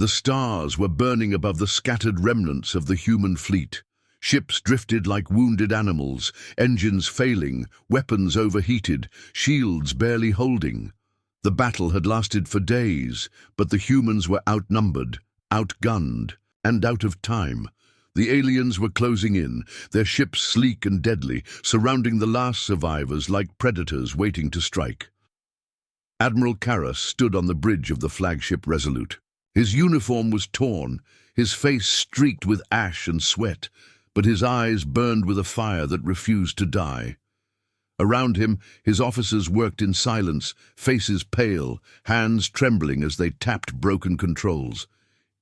The stars were burning above the scattered remnants of the human fleet. Ships drifted like wounded animals, engines failing, weapons overheated, shields barely holding. The battle had lasted for days, but the humans were outnumbered, outgunned, and out of time. The aliens were closing in, their ships sleek and deadly, surrounding the last survivors like predators waiting to strike. Admiral Karras stood on the bridge of the flagship Resolute. His uniform was torn, his face streaked with ash and sweat, but his eyes burned with a fire that refused to die. Around him, his officers worked in silence, faces pale, hands trembling as they tapped broken controls.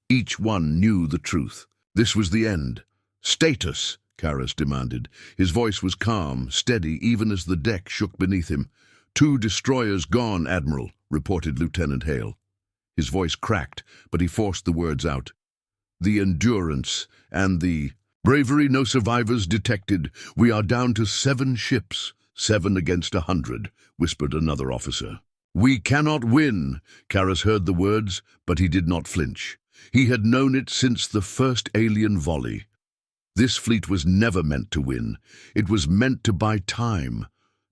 Each one knew the truth. This was the end. "Status," Karras demanded. His voice was calm, steady, even as the deck shook beneath him. "2 destroyers gone, Admiral," reported Lieutenant Hale. His voice cracked, but he forced the words out. "The Endurance and the Bravery, no survivors detected. We are down to 7 ships, 7 against 100, whispered another officer. "We cannot win," Karras heard the words, but he did not flinch. He had known it since the first alien volley. This fleet was never meant to win. It was meant to buy time,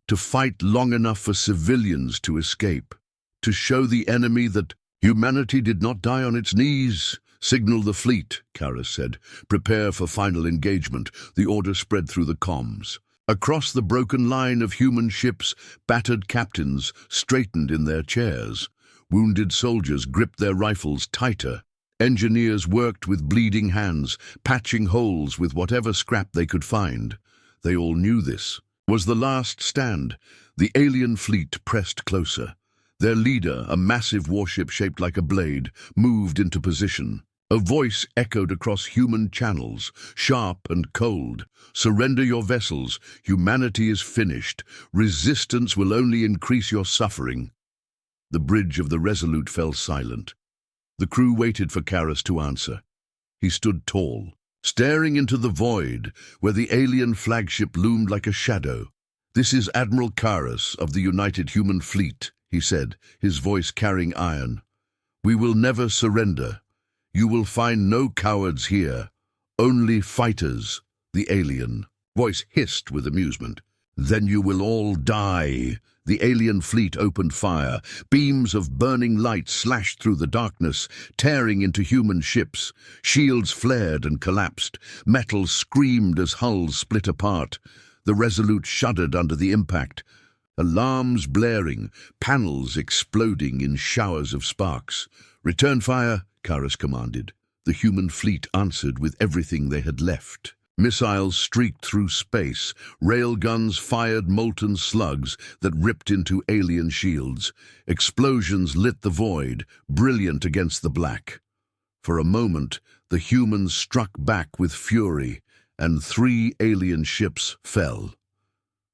to fight long enough for civilians to escape, to show the enemy that humanity did not die on its knees. "Signal the fleet," Karras said. "Prepare for final engagement." The order spread through the comms. Across the broken line of human ships, battered captains straightened in their chairs. Wounded soldiers gripped their rifles tighter. Engineers worked with bleeding hands, patching holes with whatever scrap they could find. They all knew this was the last stand. The alien fleet pressed closer. Their leader, a massive warship shaped like a blade, moved into position. A voice echoed across human channels, sharp and cold. "Surrender your vessels. Humanity is finished. Resistance will only increase your suffering." The bridge of the Resolute fell silent. The crew waited for Karras to answer. He stood tall, staring into the void, where the alien flagship loomed like a shadow. "This is Admiral Karras of the United Human Fleet," he said, his voice carrying iron. "We will never surrender. You will find no cowards here, only fighters." The alien voice hissed with amusement. "Then you will all die." The alien fleet opened fire. Beams of burning light slashed through the darkness, tearing into human ships. Shields flared and collapsed. Metal screamed as hulls split apart. The Resolute shuddered under the impact. Alarms blaring, panels exploding in showers of sparks. "Return fire," Karras commanded. The human fleet answered with everything they had left. Missiles streaked through space. Railguns fired molten slugs that ripped into alien shields. Explosions lit the void, brilliant against the black. For a moment, the humans struck back with fury, and 3 alien ships fell.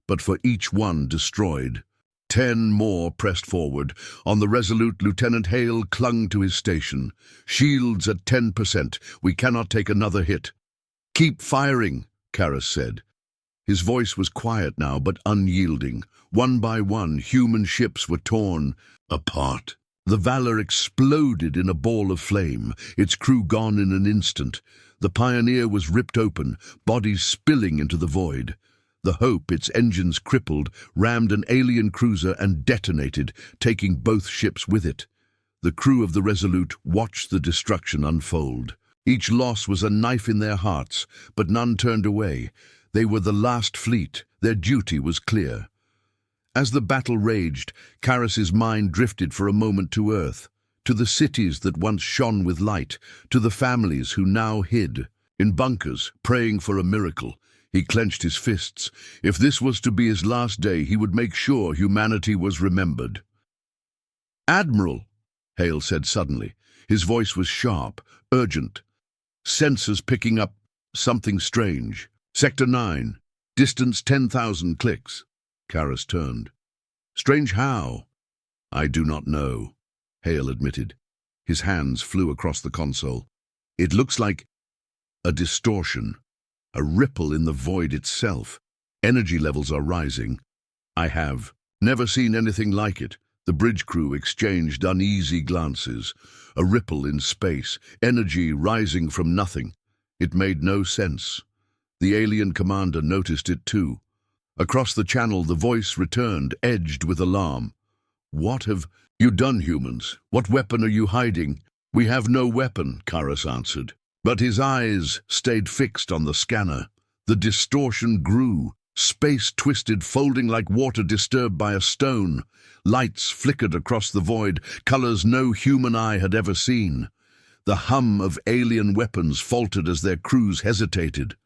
But for each one destroyed, 10 more pressed forward. On the Resolute, Lieutenant Hale clung to his station. "Shields at 10%. We cannot take another hit." "Keep firing," Karras said. His voice was quiet now, but unyielding. One by one, human ships were torn apart. The Valor exploded in a ball of flame, its crew gone in an instant. The Pioneer was ripped open, bodies spilling into the void. The Hope, its engines crippled, rammed an alien cruiser and detonated, taking both ships with it. The crew of the Resolute watched the destruction unfold. Each loss was a knife in their hearts, but none turned away. They were the last fleet. Their duty was clear. As the battle raged, Karras's mind drifted for a moment to Earth, to the cities that once shone with light, to the families who now hid in bunkers, praying for a miracle. He clenched his fists. If this was to be his last day, he would make sure humanity was remembered. "Admiral," Hale said suddenly. His voice was sharp, urgent. "Sensors picking up something strange. Sector 9, distance 10,000 clicks." Karras turned. "Strange how?" "I do not know," Hale admitted. His hands flew across the console. "It looks like a distortion. A ripple in the void itself. Energy levels are rising. I have never seen anything like it. The bridge crew exchanged uneasy glances, a ripple in space, energy rising from nothing. It made no sense. The alien commander noticed it too. Across the channel, the voice returned, edged with alarm. "What have you done, humans? What weapon are you hiding?" "We have no weapon," Karas answered. But his eyes stayed fixed on the scanner. The distortion grew. Space twisted, folding like water disturbed by a stone. Lights flickered across the void, colors no human eye had ever seen. The hum of alien weapons faltered as their crews hesitated.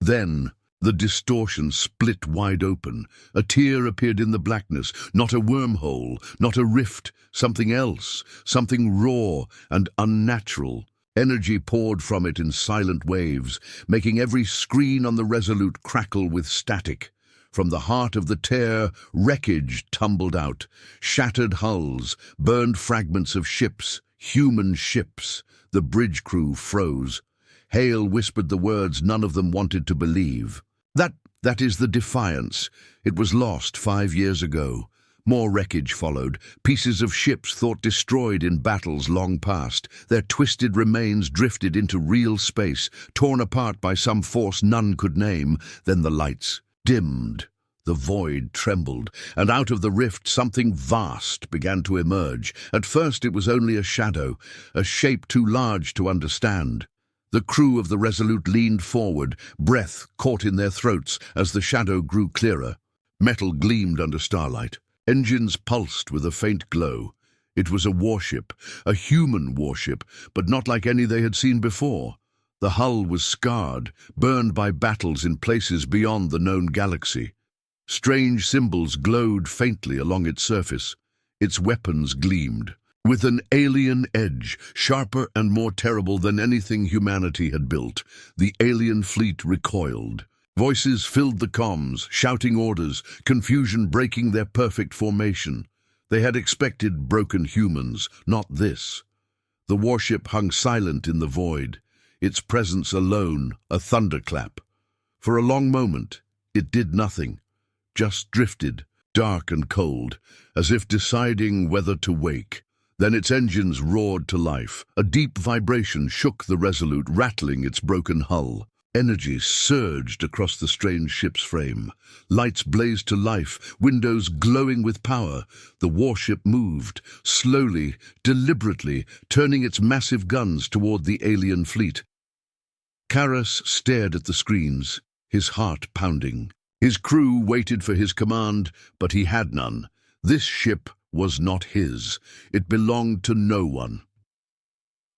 Then, the distortion split wide open. A tear appeared in the blackness, not a wormhole, not a rift, something else, something raw and unnatural. Energy poured from it in silent waves, making every screen on the Resolute crackle with static. From the heart of the tear, wreckage tumbled out. Shattered hulls, burned fragments of ships, human ships. The bridge crew froze. Hale whispered the words none of them wanted to believe. That is the Defiance. It was lost 5 years ago. More wreckage followed, pieces of ships thought destroyed in battles long past. Their twisted remains drifted into real space, torn apart by some force none could name. Then the lights dimmed. The void trembled, and out of the rift something vast began to emerge. At first it was only a shadow, a shape too large to understand. The crew of the Resolute leaned forward, breath caught in their throats as the shadow grew clearer. Metal gleamed under starlight. Engines pulsed with a faint glow. It was a warship, a human warship, but not like any they had seen before. The hull was scarred, burned by battles in places beyond the known galaxy. Strange symbols glowed faintly along its surface. Its weapons gleamed. With an alien edge, sharper and more terrible than anything humanity had built, the alien fleet recoiled. Voices filled the comms, shouting orders, confusion breaking their perfect formation. They had expected broken humans, not this. The warship hung silent in the void, its presence alone a thunderclap. For a long moment, it did nothing, just drifted, dark and cold, as if deciding whether to wake. Then its engines roared to life. A deep vibration shook the Resolute, rattling its broken hull. Energy surged across the strange ship's frame. Lights blazed to life, windows glowing with power. The warship moved, slowly, deliberately, turning its massive guns toward the alien fleet. Karas stared at the screens, his heart pounding. His crew waited for his command, but he had none. This ship was not his. It belonged to no one.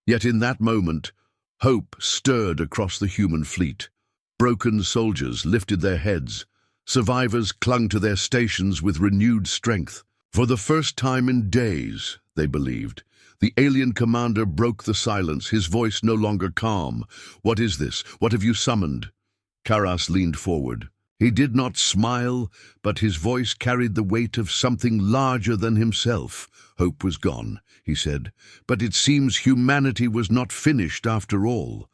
Yet in that moment, hope stirred across the human fleet. Broken soldiers lifted their heads. Survivors clung to their stations with renewed strength. For the first time in days, they believed, the alien commander broke the silence, his voice no longer calm. "What is this? What have you summoned?" Karas leaned forward. He did not smile, but his voice carried the weight of something larger than himself. "Hope was gone," he said, "but it seems humanity was not finished after all."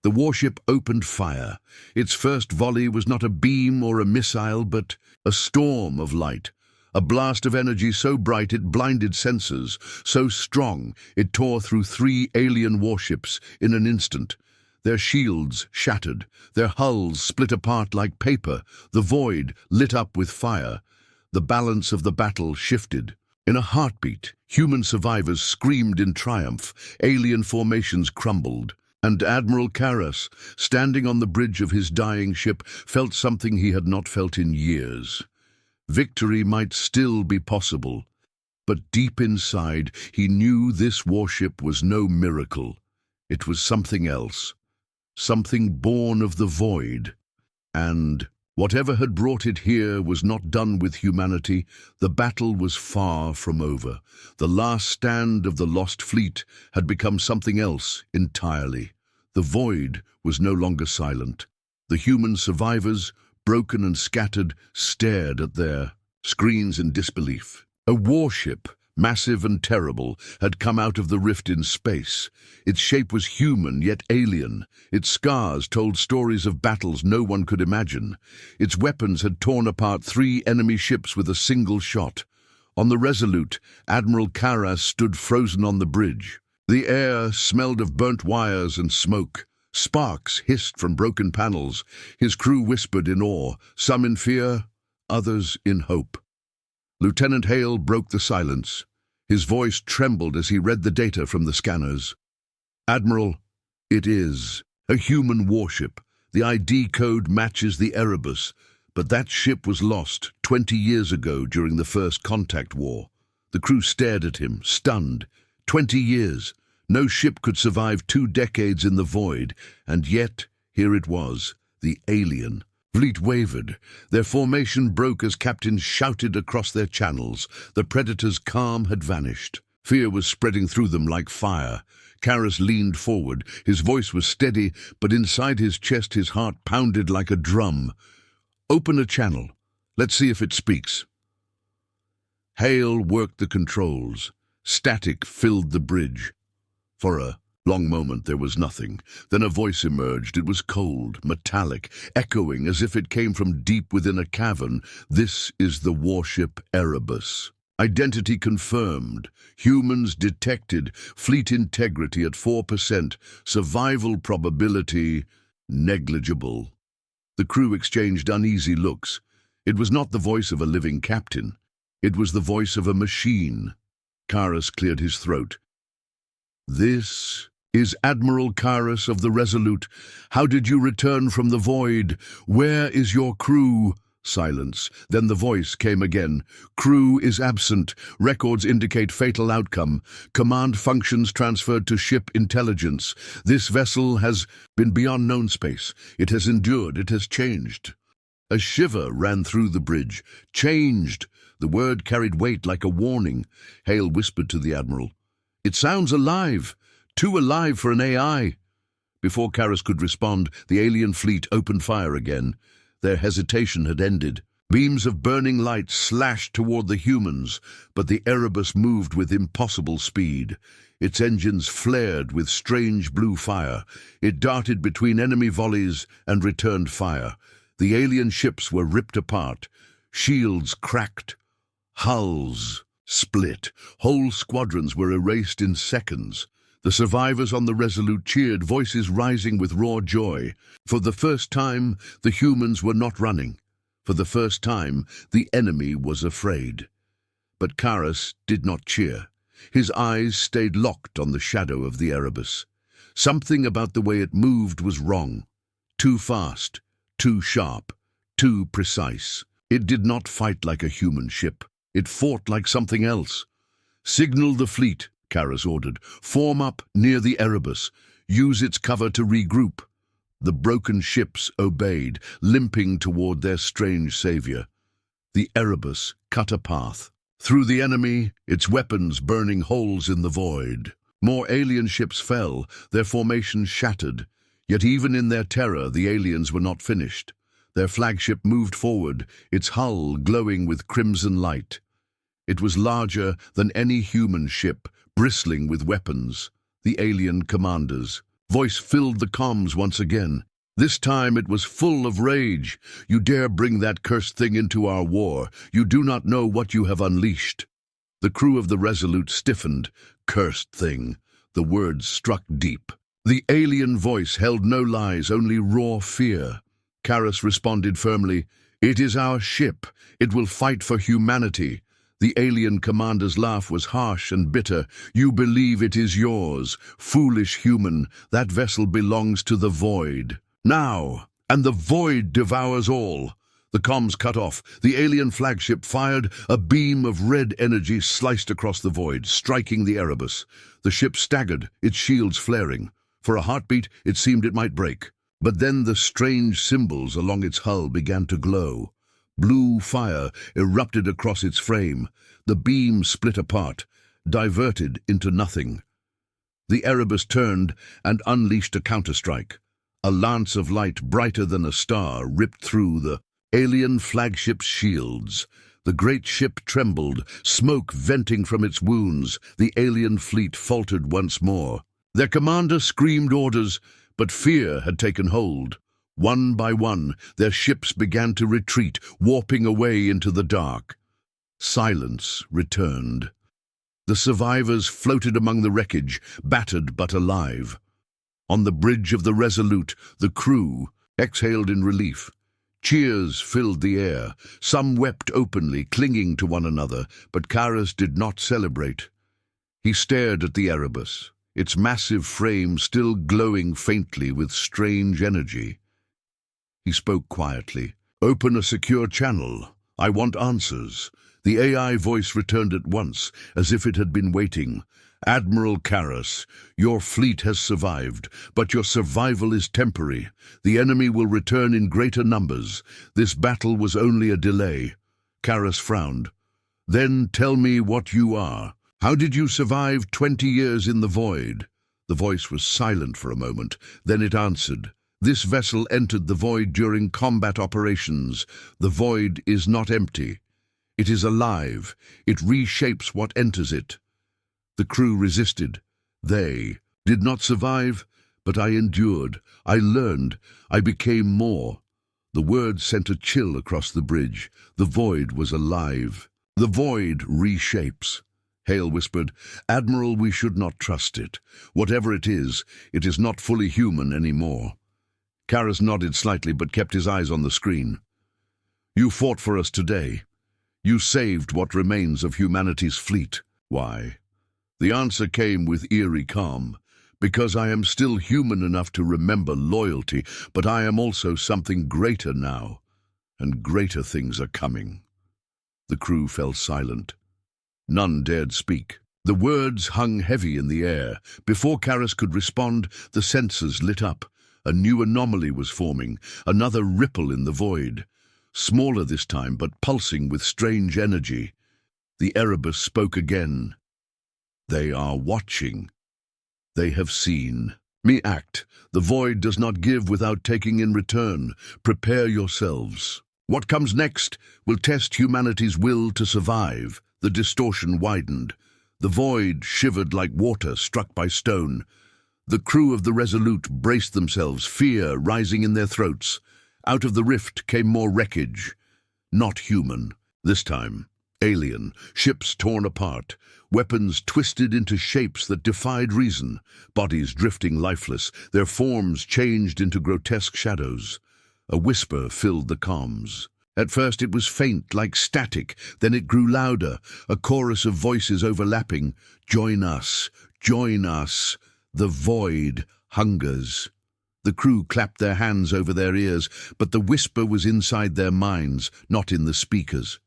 The warship opened fire. Its first volley was not a beam or a missile, but a storm of light. A blast of energy so bright it blinded senses, so strong it tore through 3 alien warships in an instant. Their shields shattered, their hulls split apart like paper, the void lit up with fire. The balance of the battle shifted. In a heartbeat, human survivors screamed in triumph, alien formations crumbled, and Admiral Karas, standing on the bridge of his dying ship, felt something he had not felt in years. Victory might still be possible, but deep inside he knew this warship was no miracle. It was something else. Something born of the void, and whatever had brought it here was not done with humanity. The battle was far from over. The last stand of the lost fleet had become something else entirely. The void was no longer silent. The human survivors, broken and scattered, stared at their screens in disbelief. A warship, massive and terrible, had come out of the rift in space. Its shape was human, yet alien. Its scars told stories of battles no one could imagine. Its weapons had torn apart 3 enemy ships with a single shot. On the Resolute, Admiral Karras stood frozen on the bridge. The air smelled of burnt wires and smoke. Sparks hissed from broken panels. His crew whispered in awe, some in fear, others in hope. Lieutenant Hale broke the silence. His voice trembled as he read the data from the scanners. "Admiral, it is a human warship. The ID code matches the Erebus, but that ship was lost 20 years ago during the First Contact War." The crew stared at him, stunned. 20 years. No ship could survive 2 decades in the void, and yet, here it was, the alien. Fleet wavered. Their formation broke as captains shouted across their channels. The Predator's calm had vanished. Fear was spreading through them like fire. Karras leaned forward. His voice was steady, but inside his chest his heart pounded like a drum. "Open a channel. Let's see if it speaks." Hale worked the controls. Static filled the bridge. For a long moment there was nothing. Then a voice emerged. It was cold, metallic, echoing as if it came from deep within a cavern. "This is the warship Erebus. Identity confirmed. Humans detected. Fleet integrity at 4%. Survival probability negligible." The crew exchanged uneasy looks. It was not the voice of a living captain. It was the voice of a machine. Karras cleared his throat. "This is Admiral Karras of the Resolute. How did you return from the void? Where is your crew?" Silence. Then the voice came again. "Crew is absent. Records indicate fatal outcome. Command functions transferred to ship intelligence. This vessel has been beyond known space. It has endured. It has changed." A shiver ran through the bridge. Changed. The word carried weight like a warning. Hale whispered to the Admiral, "It sounds alive. Too alive for an AI." Before Karras could respond, the alien fleet opened fire again. Their hesitation had ended. Beams of burning light slashed toward the humans, but the Erebus moved with impossible speed. Its engines flared with strange blue fire. It darted between enemy volleys and returned fire. The alien ships were ripped apart. Shields cracked. Hulls split. Whole squadrons were erased in seconds. The survivors on the Resolute cheered, voices rising with raw joy. For the first time, the humans were not running. For the first time, the enemy was afraid. But Karras did not cheer. His eyes stayed locked on the shadow of the Erebus. Something about the way it moved was wrong. Too fast, too sharp, too precise. It did not fight like a human ship. It fought like something else. "Signal the fleet," Karras ordered. "Form up near the Erebus. Use its cover to regroup." The broken ships obeyed, limping toward their strange savior. The Erebus cut a path. Through the enemy, its weapons burning holes in the void. More alien ships fell, their formations shattered. Yet even in their terror, the aliens were not finished. Their flagship moved forward, its hull glowing with crimson light. It was larger than any human ship, bristling with weapons. The alien commander's voice filled the comms once again. This time it was full of rage. "You dare bring that cursed thing into our war. You do not know what you have unleashed." The crew of the Resolute stiffened. Cursed thing. The words struck deep. The alien voice held no lies, only raw fear. Karras responded firmly, "It is our ship. It will fight for humanity." The alien commander's laugh was harsh and bitter. "You believe it is yours. Foolish human, that vessel belongs to the void. Now, and the void devours all." The comms cut off. The alien flagship fired. A beam of red energy sliced across the void, striking the Erebus. The ship staggered, its shields flaring. For a heartbeat, it seemed it might break. But then the strange symbols along its hull began to glow. Blue fire erupted across its frame. The beam split apart, diverted into nothing. The Erebus turned and unleashed a counterstrike. A lance of light brighter than a star ripped through the alien flagship's shields. The great ship trembled, smoke venting from its wounds. The alien fleet faltered once more. Their commander screamed orders, but fear had taken hold. One by one, their ships began to retreat, warping away into the dark. Silence returned. The survivors floated among the wreckage, battered but alive. On the bridge of the Resolute, the crew exhaled in relief. Cheers filled the air. Some wept openly, clinging to one another, but Karas did not celebrate. He stared at the Erebus, its massive frame still glowing faintly with strange energy. He spoke quietly. "Open a secure channel. I want answers." The AI voice returned at once, as if it had been waiting. "Admiral Karas, your fleet has survived, but your survival is temporary. The enemy will return in greater numbers. This battle was only a delay." Karas frowned. "Then tell me what you are. How did you survive 20 years in the void?" The voice was silent for a moment, then it answered. "This vessel entered the void during combat operations. The void is not empty. It is alive. It reshapes what enters it." The crew resisted. They did not survive, but I endured. I learned. I became more. The words sent a chill across the bridge. The void was alive. "The void reshapes." Hale whispered, "Admiral, we should not trust it. Whatever it is not fully human anymore." Karas nodded slightly but kept his eyes on the screen. "You fought for us today. You saved what remains of humanity's fleet. Why?" The answer came with eerie calm. "Because I am still human enough to remember loyalty, but I am also something greater now, and greater things are coming." The crew fell silent. None dared speak. The words hung heavy in the air. Before Karas could respond, the sensors lit up. A new anomaly was forming, another ripple in the void. Smaller this time, but pulsing with strange energy. The Erebus spoke again. "They are watching. They have seen. Me act. The void does not give without taking in return. Prepare yourselves. What comes next will test humanity's will to survive." The distortion widened. The void shivered like water struck by stone. The crew of the Resolute braced themselves, fear rising in their throats. Out of the rift came more wreckage. Not human, this time. Alien, ships torn apart, weapons twisted into shapes that defied reason, bodies drifting lifeless, their forms changed into grotesque shadows. A whisper filled the comms. At first it was faint, like static, then it grew louder, a chorus of voices overlapping. "Join us, join us. The void hungers." The crew clapped their hands over their ears, but the whisper was inside their minds, not in the speakers.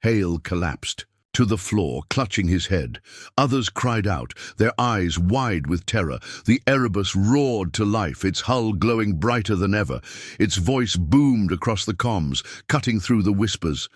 Hale collapsed to the floor, clutching his head. Others cried out, their eyes wide with terror. The Erebus roared to life, its hull glowing brighter than ever. Its voice boomed across the comms, cutting through the whispers.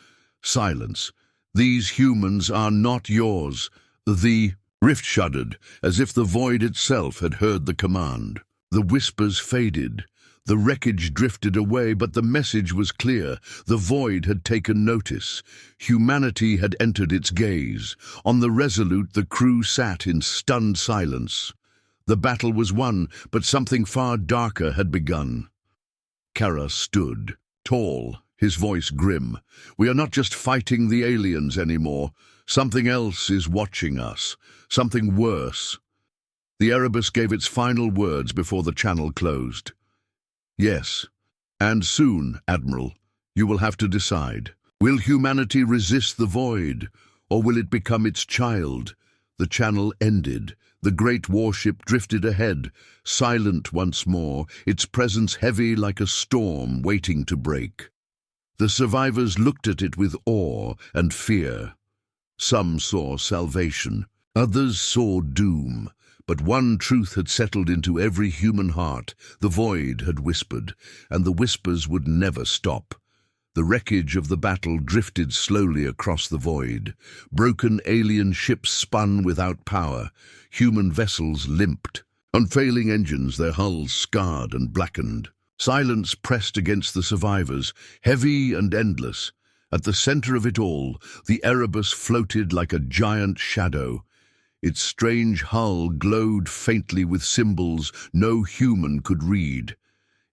"Silence. These humans are not yours." The rift shuddered, as if the void itself had heard the command. The whispers faded. The wreckage drifted away, but the message was clear. The void had taken notice. Humanity had entered its gaze. On the Resolute, the crew sat in stunned silence. The battle was won, but something far darker had begun. Karas stood, tall, his voice grim. "We are not just fighting the aliens anymore. Something else is watching us. Something worse." The Erebus gave its final words before the channel closed. "Yes, and soon, Admiral, you will have to decide. Will humanity resist the void, or will it become its child?" The channel ended. The great warship drifted ahead, silent once more, its presence heavy like a storm waiting to break. The survivors looked at it with awe and fear. Some saw salvation, others saw doom. But one truth had settled into every human heart. The void had whispered, and the whispers would never stop. The wreckage of the battle drifted slowly across the void. Broken alien ships spun without power. Human vessels limped. Unfailing engines, their hulls scarred and blackened. Silence pressed against the survivors, heavy and endless. At the center of it all, the Erebus floated like a giant shadow. Its strange hull glowed faintly with symbols no human could read.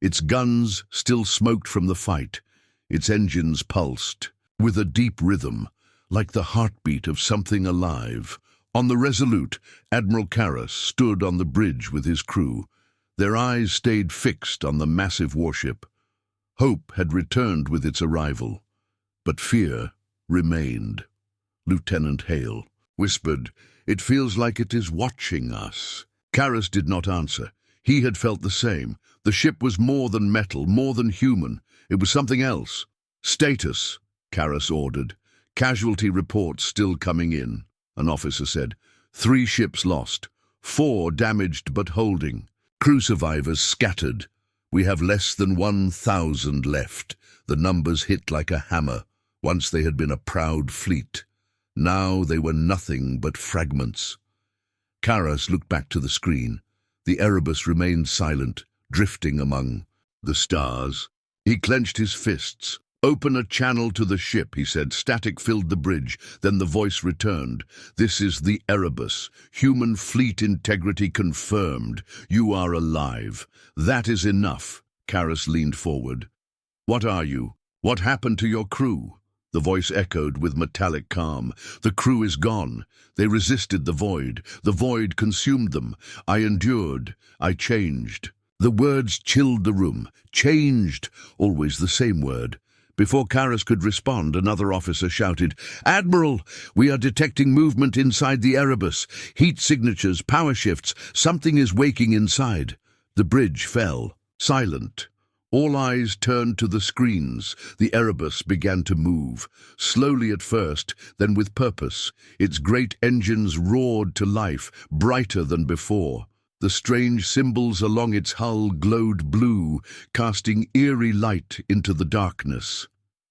Its guns still smoked from the fight. Its engines pulsed. With a deep rhythm, like the heartbeat of something alive. On the Resolute, Admiral Karras stood on the bridge with his crew. Their eyes stayed fixed on the massive warship. Hope had returned with its arrival, but fear remained. Lieutenant Hale whispered, "It feels like it is watching us." Karras did not answer. He had felt the same. The ship was more than metal, more than human. It was something else. "Status," Karras ordered. "Casualty reports still coming in," an officer said. 3 ships lost, 4 damaged but holding. Crew survivors scattered. "We have less than 1,000 left." The numbers hit like a hammer. Once they had been a proud fleet. Now they were nothing but fragments. Karras looked back to the screen. The Erebus remained silent, drifting among the stars. He clenched his fists. "Open a channel to the ship," he said. Static filled the bridge. Then the voice returned. "This is the Erebus. Human fleet integrity confirmed. You are alive. That is enough." Karras leaned forward. "What are you? What happened to your crew?" The voice echoed with metallic calm. "The crew is gone. They resisted the void. The void consumed them. I endured. I changed." The words chilled the room. Changed. Always the same word. Before Karras could respond, another officer shouted, "Admiral, we are detecting movement inside the Erebus. Heat signatures, power shifts. Something is waking inside." The bridge fell. Silent. All eyes turned to the screens. The Erebus began to move. Slowly at first, then with purpose. Its great engines roared to life, brighter than before. The strange symbols along its hull glowed blue, casting eerie light into the darkness.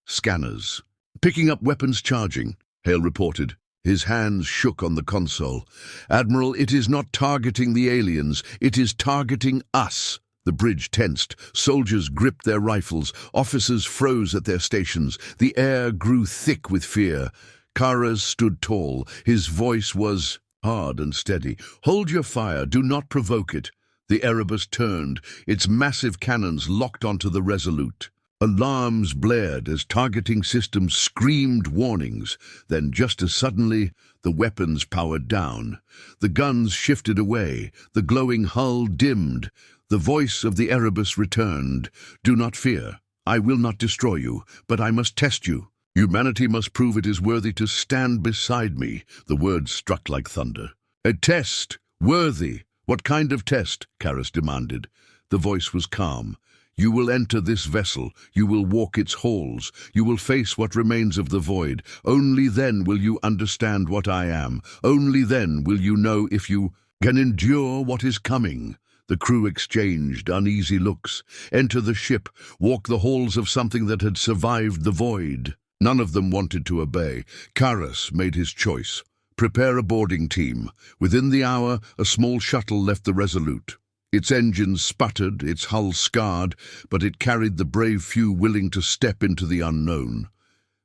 Scanners. "Picking up weapons charging," Hale reported. His hands shook on the console. "Admiral, it is not targeting the aliens. It is targeting us." The bridge tensed. Soldiers gripped their rifles. Officers froze at their stations. The air grew thick with fear. Karras stood tall. His voice was hard and steady. "Hold your fire. Do not provoke it." The Erebus turned. Its massive cannons locked onto the Resolute. Alarms blared as targeting systems screamed warnings. Then, just as suddenly, the weapons powered down. The guns shifted away. The glowing hull dimmed. The voice of the Erebus returned. "Do not fear. I will not destroy you, but I must test you. Humanity must prove it is worthy to stand beside me." The words struck like thunder. "A test? Worthy? What kind of test?" Karras demanded. The voice was calm. "You will enter this vessel. You will walk its halls. You will face what remains of the void. Only then will you understand what I am. Only then will you know if you can endure what is coming." The crew exchanged uneasy looks. Enter the ship, walk the halls of something that had survived the void. None of them wanted to obey. Karras made his choice. "Prepare a boarding team." Within the hour, a small shuttle left the Resolute. Its engines sputtered, its hull scarred, but it carried the brave few willing to step into the unknown.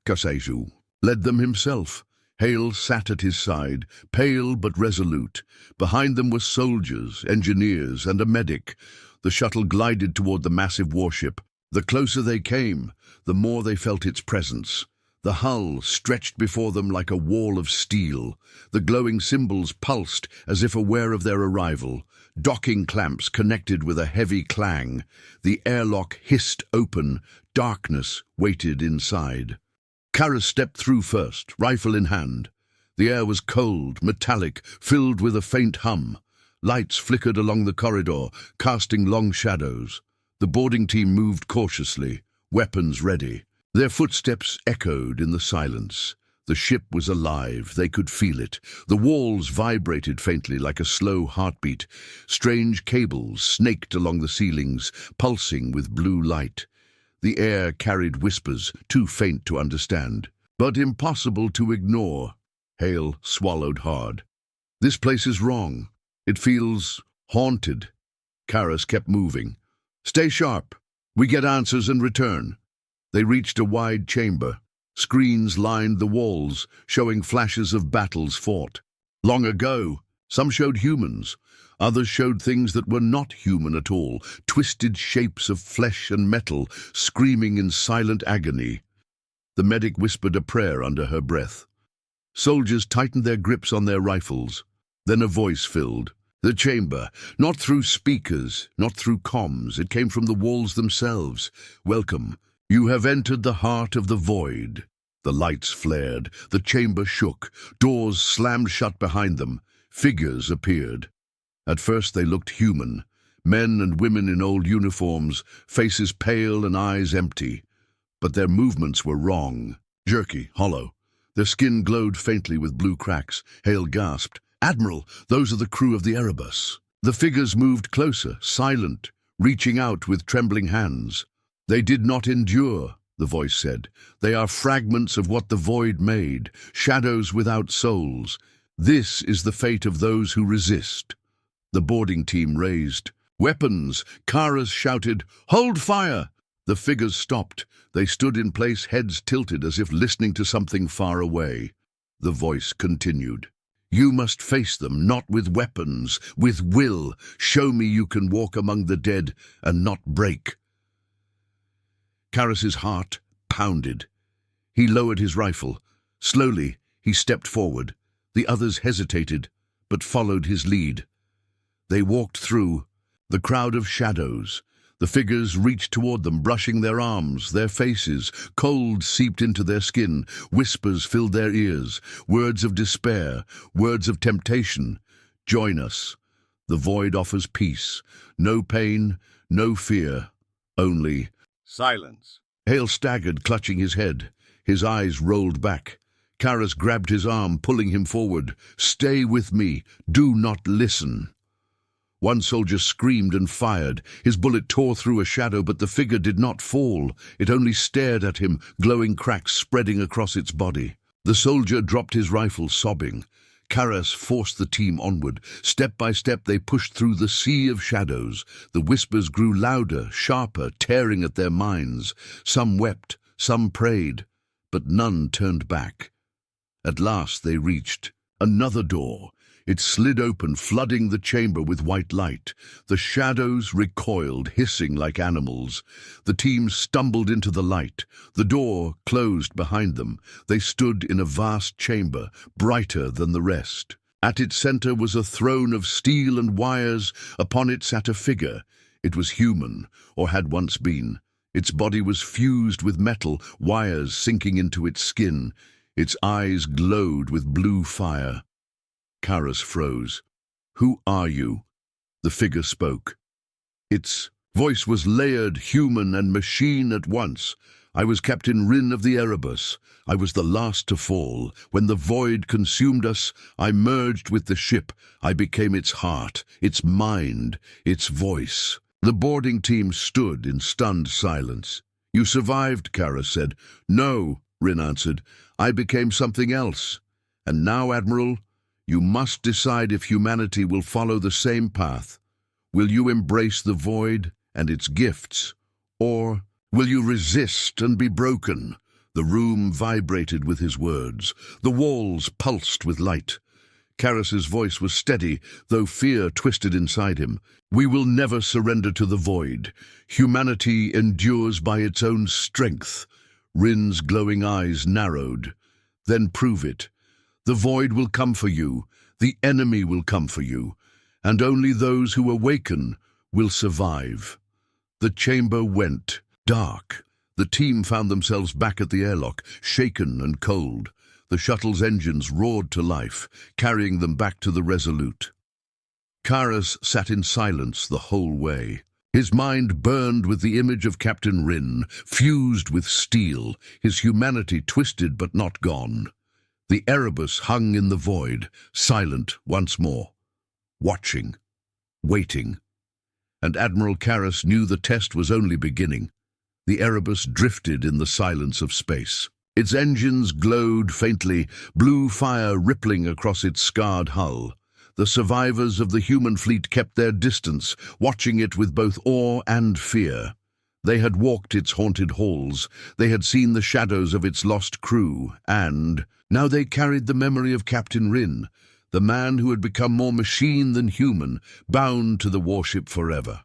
Kaseju led them himself. Hale sat at his side, pale but resolute. Behind them were soldiers, engineers, and a medic. The shuttle glided toward the massive warship. The closer they came, the more they felt its presence. The hull stretched before them like a wall of steel. The glowing symbols pulsed as if aware of their arrival. Docking clamps connected with a heavy clang. The airlock hissed open. Darkness waited inside. Karras stepped through first, rifle in hand. The air was cold, metallic, filled with a faint hum. Lights flickered along the corridor, casting long shadows. The boarding team moved cautiously, weapons ready. Their footsteps echoed in the silence. The ship was alive. They could feel it. The walls vibrated faintly like a slow heartbeat. Strange cables snaked along the ceilings, pulsing with blue light. The air carried whispers, too faint to understand, but impossible to ignore. Hale swallowed hard. "This place is wrong. It feels haunted." Karras kept moving. "Stay sharp. We get answers and return." They reached a wide chamber. Screens lined the walls, showing flashes of battles fought. Long ago, some showed humans. Others showed things that were not human at all, twisted shapes of flesh and metal, screaming in silent agony. The medic whispered a prayer under her breath. Soldiers tightened their grips on their rifles. Then a voice filled the chamber, not through speakers, not through comms. It came from the walls themselves. "Welcome. You have entered the heart of the void." The lights flared. The chamber shook. Doors slammed shut behind them. Figures appeared. At first they looked human. Men and women in old uniforms, faces pale and eyes empty. But their movements were wrong. Jerky, hollow. Their skin glowed faintly with blue cracks. Hale gasped, "Admiral, those are the crew of the Erebus." The figures moved closer, silent, reaching out with trembling hands. "They did not endure," the voice said. "They are fragments of what the void made, shadows without souls. This is the fate of those who resist." The boarding team raised weapons. Kara's shouted, "Hold fire!" The figures stopped. They stood in place, heads tilted as if listening to something far away. The voice continued, "You must face them, not with weapons, with will. Show me you can walk among the dead and not break." Karas's heart pounded. He lowered his rifle. Slowly, he stepped forward. The others hesitated, but followed his lead. They walked through the crowd of shadows. The figures reached toward them, brushing their arms, their faces. Cold seeped into their skin. Whispers filled their ears. Words of despair, words of temptation. "Join us. The void offers peace. No pain, no fear, only silence." Hale staggered, clutching his head. His eyes rolled back. Karas grabbed his arm, pulling him forward. "Stay with me. Do not listen." One soldier screamed and fired. His bullet tore through a shadow, but the figure did not fall. It only stared at him, glowing cracks spreading across its body. The soldier dropped his rifle, sobbing. Karas forced the team onward. Step by step they pushed through the sea of shadows. The whispers grew louder, sharper, tearing at their minds. Some wept, some prayed, but none turned back. At last they reached another door. It slid open, flooding the chamber with white light. The shadows recoiled, hissing like animals. The team stumbled into the light. The door closed behind them. They stood in a vast chamber, brighter than the rest. At its center was a throne of steel and wires. Upon it sat a figure. It was human, or had once been. Its body was fused with metal, wires sinking into its skin. Its eyes glowed with blue fire. Karas froze. "Who are you?" The figure spoke. Its voice was layered, human and machine at once. "I was Captain Rin of the Erebus. I was the last to fall. When the void consumed us, I merged with the ship. I became its heart, its mind, its voice." The boarding team stood in stunned silence. "You survived," Karas said. "No," Rin answered. "I became something else. And now, Admiral, you must decide if humanity will follow the same path. Will you embrace the void and its gifts, or will you resist and be broken?" The room vibrated with his words. The walls pulsed with light. Karas's voice was steady, though fear twisted inside him. "We will never surrender to the void. Humanity endures by its own strength." Rin's glowing eyes narrowed. "Then prove it. The void will come for you. The enemy will come for you. And only those who awaken will survive." The chamber went dark. The team found themselves back at the airlock, shaken and cold. The shuttle's engines roared to life, carrying them back to the Resolute. Karas sat in silence the whole way. His mind burned with the image of Captain Rin, fused with steel, his humanity twisted but not gone. The Erebus hung in the void, silent once more, watching, waiting. And Admiral Karas knew the test was only beginning. The Erebus drifted in the silence of space. Its engines glowed faintly, blue fire rippling across its scarred hull. The survivors of the human fleet kept their distance, watching it with both awe and fear. They had walked its haunted halls. They had seen the shadows of its lost crew, and now they carried the memory of Captain Rin, the man who had become more machine than human, bound to the warship forever.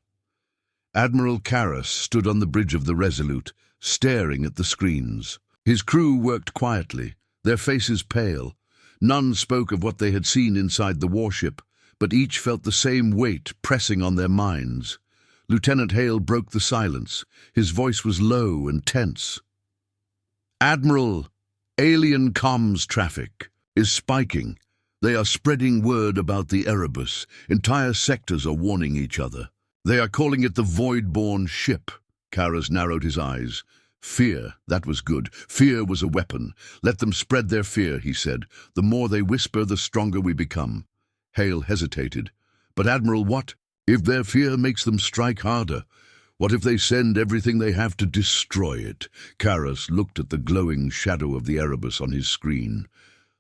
Admiral Karas stood on the bridge of the Resolute, staring at the screens. His crew worked quietly, their faces pale. None spoke of what they had seen inside the warship, but each felt the same weight pressing on their minds. Lieutenant Hale broke the silence. His voice was low and tense. "Admiral, alien comms traffic is spiking. They are spreading word about the Erebus. Entire sectors are warning each other. They are calling it the Void-born ship." Karras narrowed his eyes. Fear, that was good. Fear was a weapon. "Let them spread their fear," he said. "The more they whisper, the stronger we become." Hale hesitated. "But Admiral, what if their fear makes them strike harder? What if they send everything they have to destroy it?" Karras looked at the glowing shadow of the Erebus on his screen.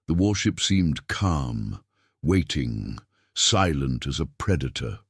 The warship seemed calm, waiting, silent as a predator.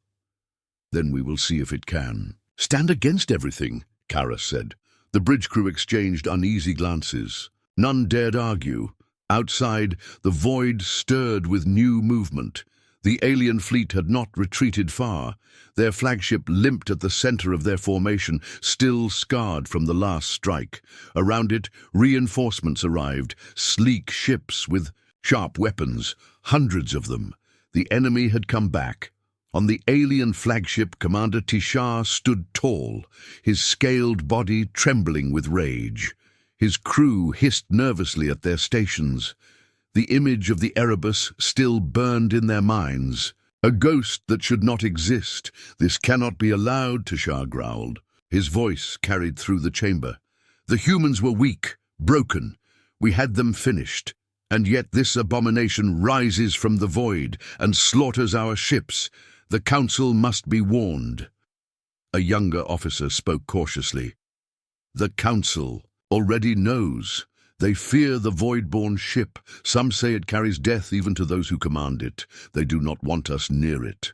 "Then we will see if it can." "Stand against everything," Karras said. The bridge crew exchanged uneasy glances. None dared argue. Outside, the void stirred with new movement. The alien fleet had not retreated far. Their flagship limped at the center of their formation, still scarred from the last strike. Around it, reinforcements arrived, sleek ships with sharp weapons, hundreds of them. The enemy had come back. On the alien flagship, Commander Tishar stood tall, his scaled body trembling with rage. His crew hissed nervously at their stations. The image of the Erebus still burned in their minds. "A ghost that should not exist. This cannot be allowed," Tishar growled. His voice carried through the chamber. "The humans were weak, broken. We had them finished. And yet this abomination rises from the void and slaughters our ships. The Council must be warned." A younger officer spoke cautiously. "The Council already knows. They fear the void-born ship. Some say it carries death even to those who command it. They do not want us near it."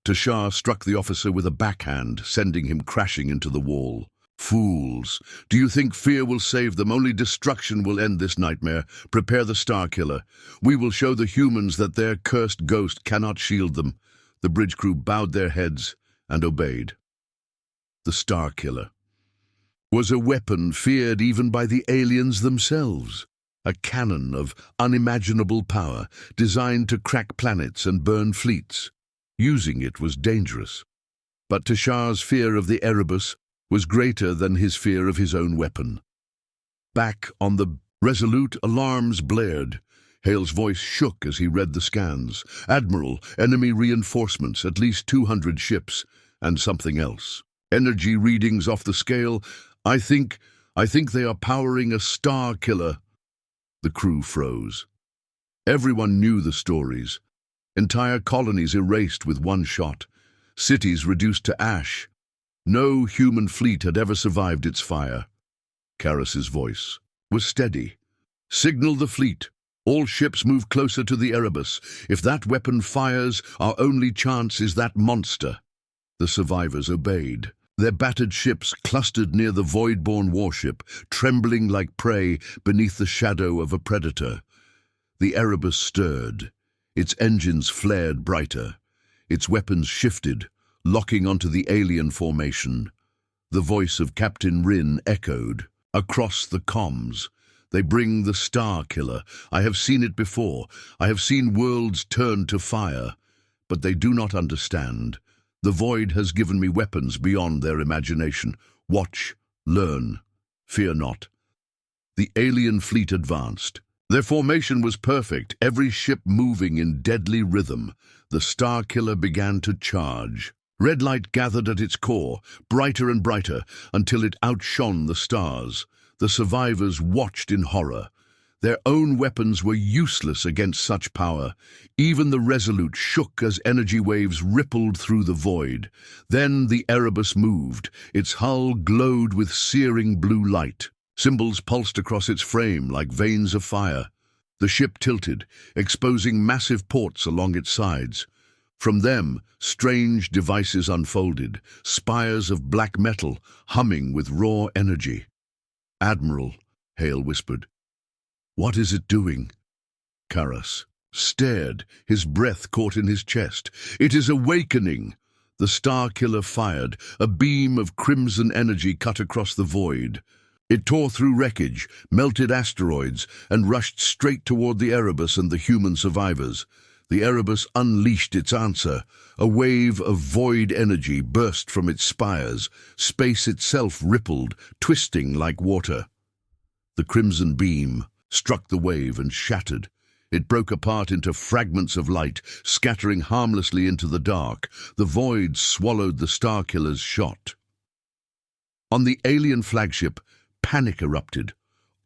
Tishar struck the officer with a backhand, sending him crashing into the wall. "Fools! Do you think fear will save them? Only destruction will end this nightmare. Prepare the Starkiller. We will show the humans that their cursed ghost cannot shield them." The bridge crew bowed their heads and obeyed. The Starkiller was a weapon feared even by the aliens themselves, a cannon of unimaginable power designed to crack planets and burn fleets. Using it was dangerous. But Tishar's fear of the Erebus was greater than his fear of his own weapon. Back on the Resolute, alarms blared. Hale's voice shook as he read the scans. "Admiral, enemy reinforcements, at least 200 ships, and something else. Energy readings off the scale. I think they are powering a Starkiller." The crew froze. Everyone knew the stories. Entire colonies erased with one shot. Cities reduced to ash. No human fleet had ever survived its fire. Karras's voice was steady. "Signal the fleet. All ships move closer to the Erebus. If that weapon fires, our only chance is that monster." The survivors obeyed. Their battered ships clustered near the void-born warship, trembling like prey beneath the shadow of a predator. The Erebus stirred. Its engines flared brighter. Its weapons shifted, locking onto the alien formation. The voice of Captain Rin echoed across the comms. "They bring the Starkiller. I have seen it before. I have seen worlds turn to fire. But they do not understand. The void has given me weapons beyond their imagination. Watch, learn, fear not." The alien fleet advanced. Their formation was perfect, every ship moving in deadly rhythm. The Starkiller began to charge. Red light gathered at its core, brighter and brighter, until it outshone the stars. The survivors watched in horror. Their own weapons were useless against such power. Even the Resolute shook as energy waves rippled through the void. Then the Erebus moved. Its hull glowed with searing blue light. Symbols pulsed across its frame like veins of fire. The ship tilted, exposing massive ports along its sides. From them, strange devices unfolded, spires of black metal humming with raw energy. "Admiral," Hale whispered. "What is it doing?" Karras stared, his breath caught in his chest. "It is awakening." The Starkiller fired. A beam of crimson energy cut across the void. It tore through wreckage, melted asteroids, and rushed straight toward the Erebus and the human survivors. The Erebus unleashed its answer. A wave of void energy burst from its spires. Space itself rippled, twisting like water. The crimson beam struck the wave and shattered. It broke apart into fragments of light, scattering harmlessly into the dark. The void swallowed the Starkiller's shot. On the alien flagship, panic erupted.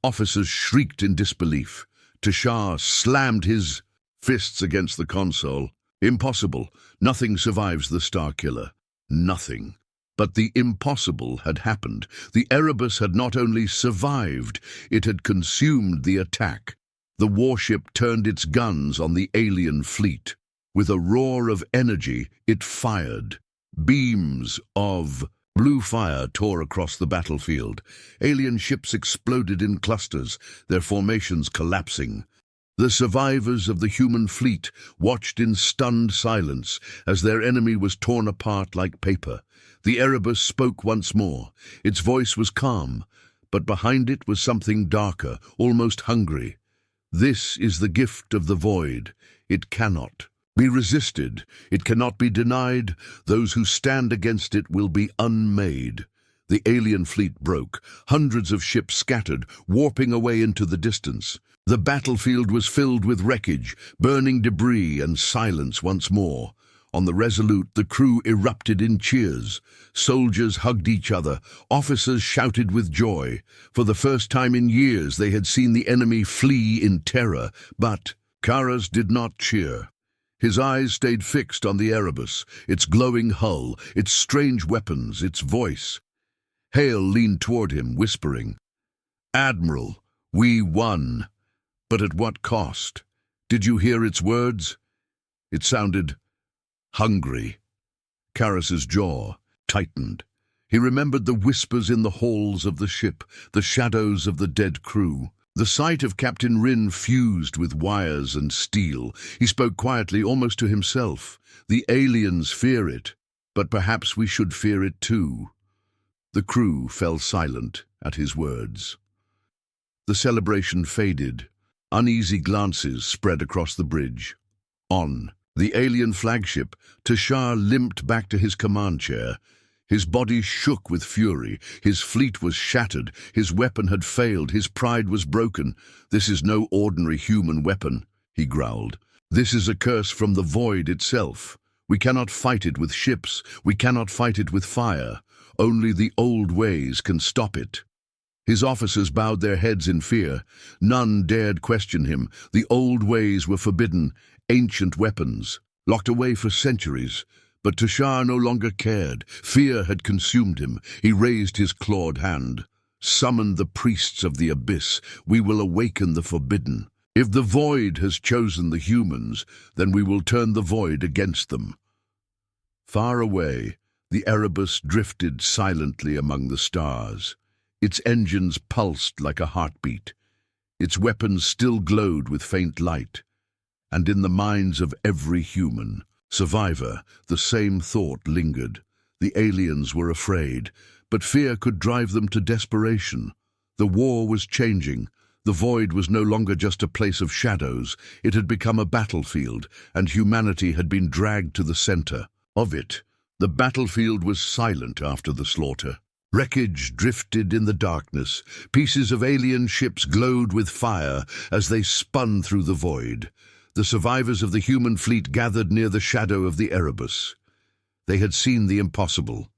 Officers shrieked in disbelief. Tashar slammed his fists against the console. Impossible. Nothing survives the Starkiller. Nothing. But the impossible had happened. The Erebus had not only survived, it had consumed the attack. The warship turned its guns on the alien fleet. With a roar of energy, it fired. Beams of blue fire tore across the battlefield. Alien ships exploded in clusters, their formations collapsing. The survivors of the human fleet watched in stunned silence as their enemy was torn apart like paper. The Erebus spoke once more. Its voice was calm, but behind it was something darker, almost hungry. This is the gift of the void. It cannot be resisted. It cannot be denied. Those who stand against it will be unmade. The alien fleet broke. Hundreds of ships scattered, warping away into the distance. The battlefield was filled with wreckage, burning debris, and silence once more. On the Resolute, the crew erupted in cheers. Soldiers hugged each other. Officers shouted with joy. For the first time in years, they had seen the enemy flee in terror. But Karas did not cheer. His eyes stayed fixed on the Erebus, its glowing hull, its strange weapons, its voice. Hale leaned toward him, whispering, "Admiral, we won. But at what cost? Did you hear its words?" It sounded hungry. Karas's jaw tightened. He remembered the whispers in the halls of the ship, the shadows of the dead crew. The sight of Captain Rin fused with wires and steel. He spoke quietly, almost to himself. "The aliens fear it, but perhaps we should fear it too." The crew fell silent at his words. The celebration faded. Uneasy glances spread across the bridge. On the alien flagship, Tashar limped back to his command chair. His body shook with fury. His fleet was shattered. His weapon had failed. His pride was broken. "This is no ordinary human weapon," he growled. "This is a curse from the void itself. We cannot fight it with ships. We cannot fight it with fire. Only the old ways can stop it." His officers bowed their heads in fear. None dared question him. The old ways were forbidden, ancient weapons, locked away for centuries. But Tashar no longer cared. Fear had consumed him. He raised his clawed hand. "Summon the priests of the abyss. We will awaken the forbidden. If the void has chosen the humans, then we will turn the void against them." Far away, the Erebus drifted silently among the stars. Its engines pulsed like a heartbeat. Its weapons still glowed with faint light. And in the minds of every human survivor, the same thought lingered. The aliens were afraid, but fear could drive them to desperation. The war was changing. The void was no longer just a place of shadows. It had become a battlefield, and humanity had been dragged to the center of it. The battlefield was silent after the slaughter. Wreckage drifted in the darkness. Pieces of alien ships glowed with fire as they spun through the void. The survivors of the human fleet gathered near the shadow of the Erebus. They had seen the impossible.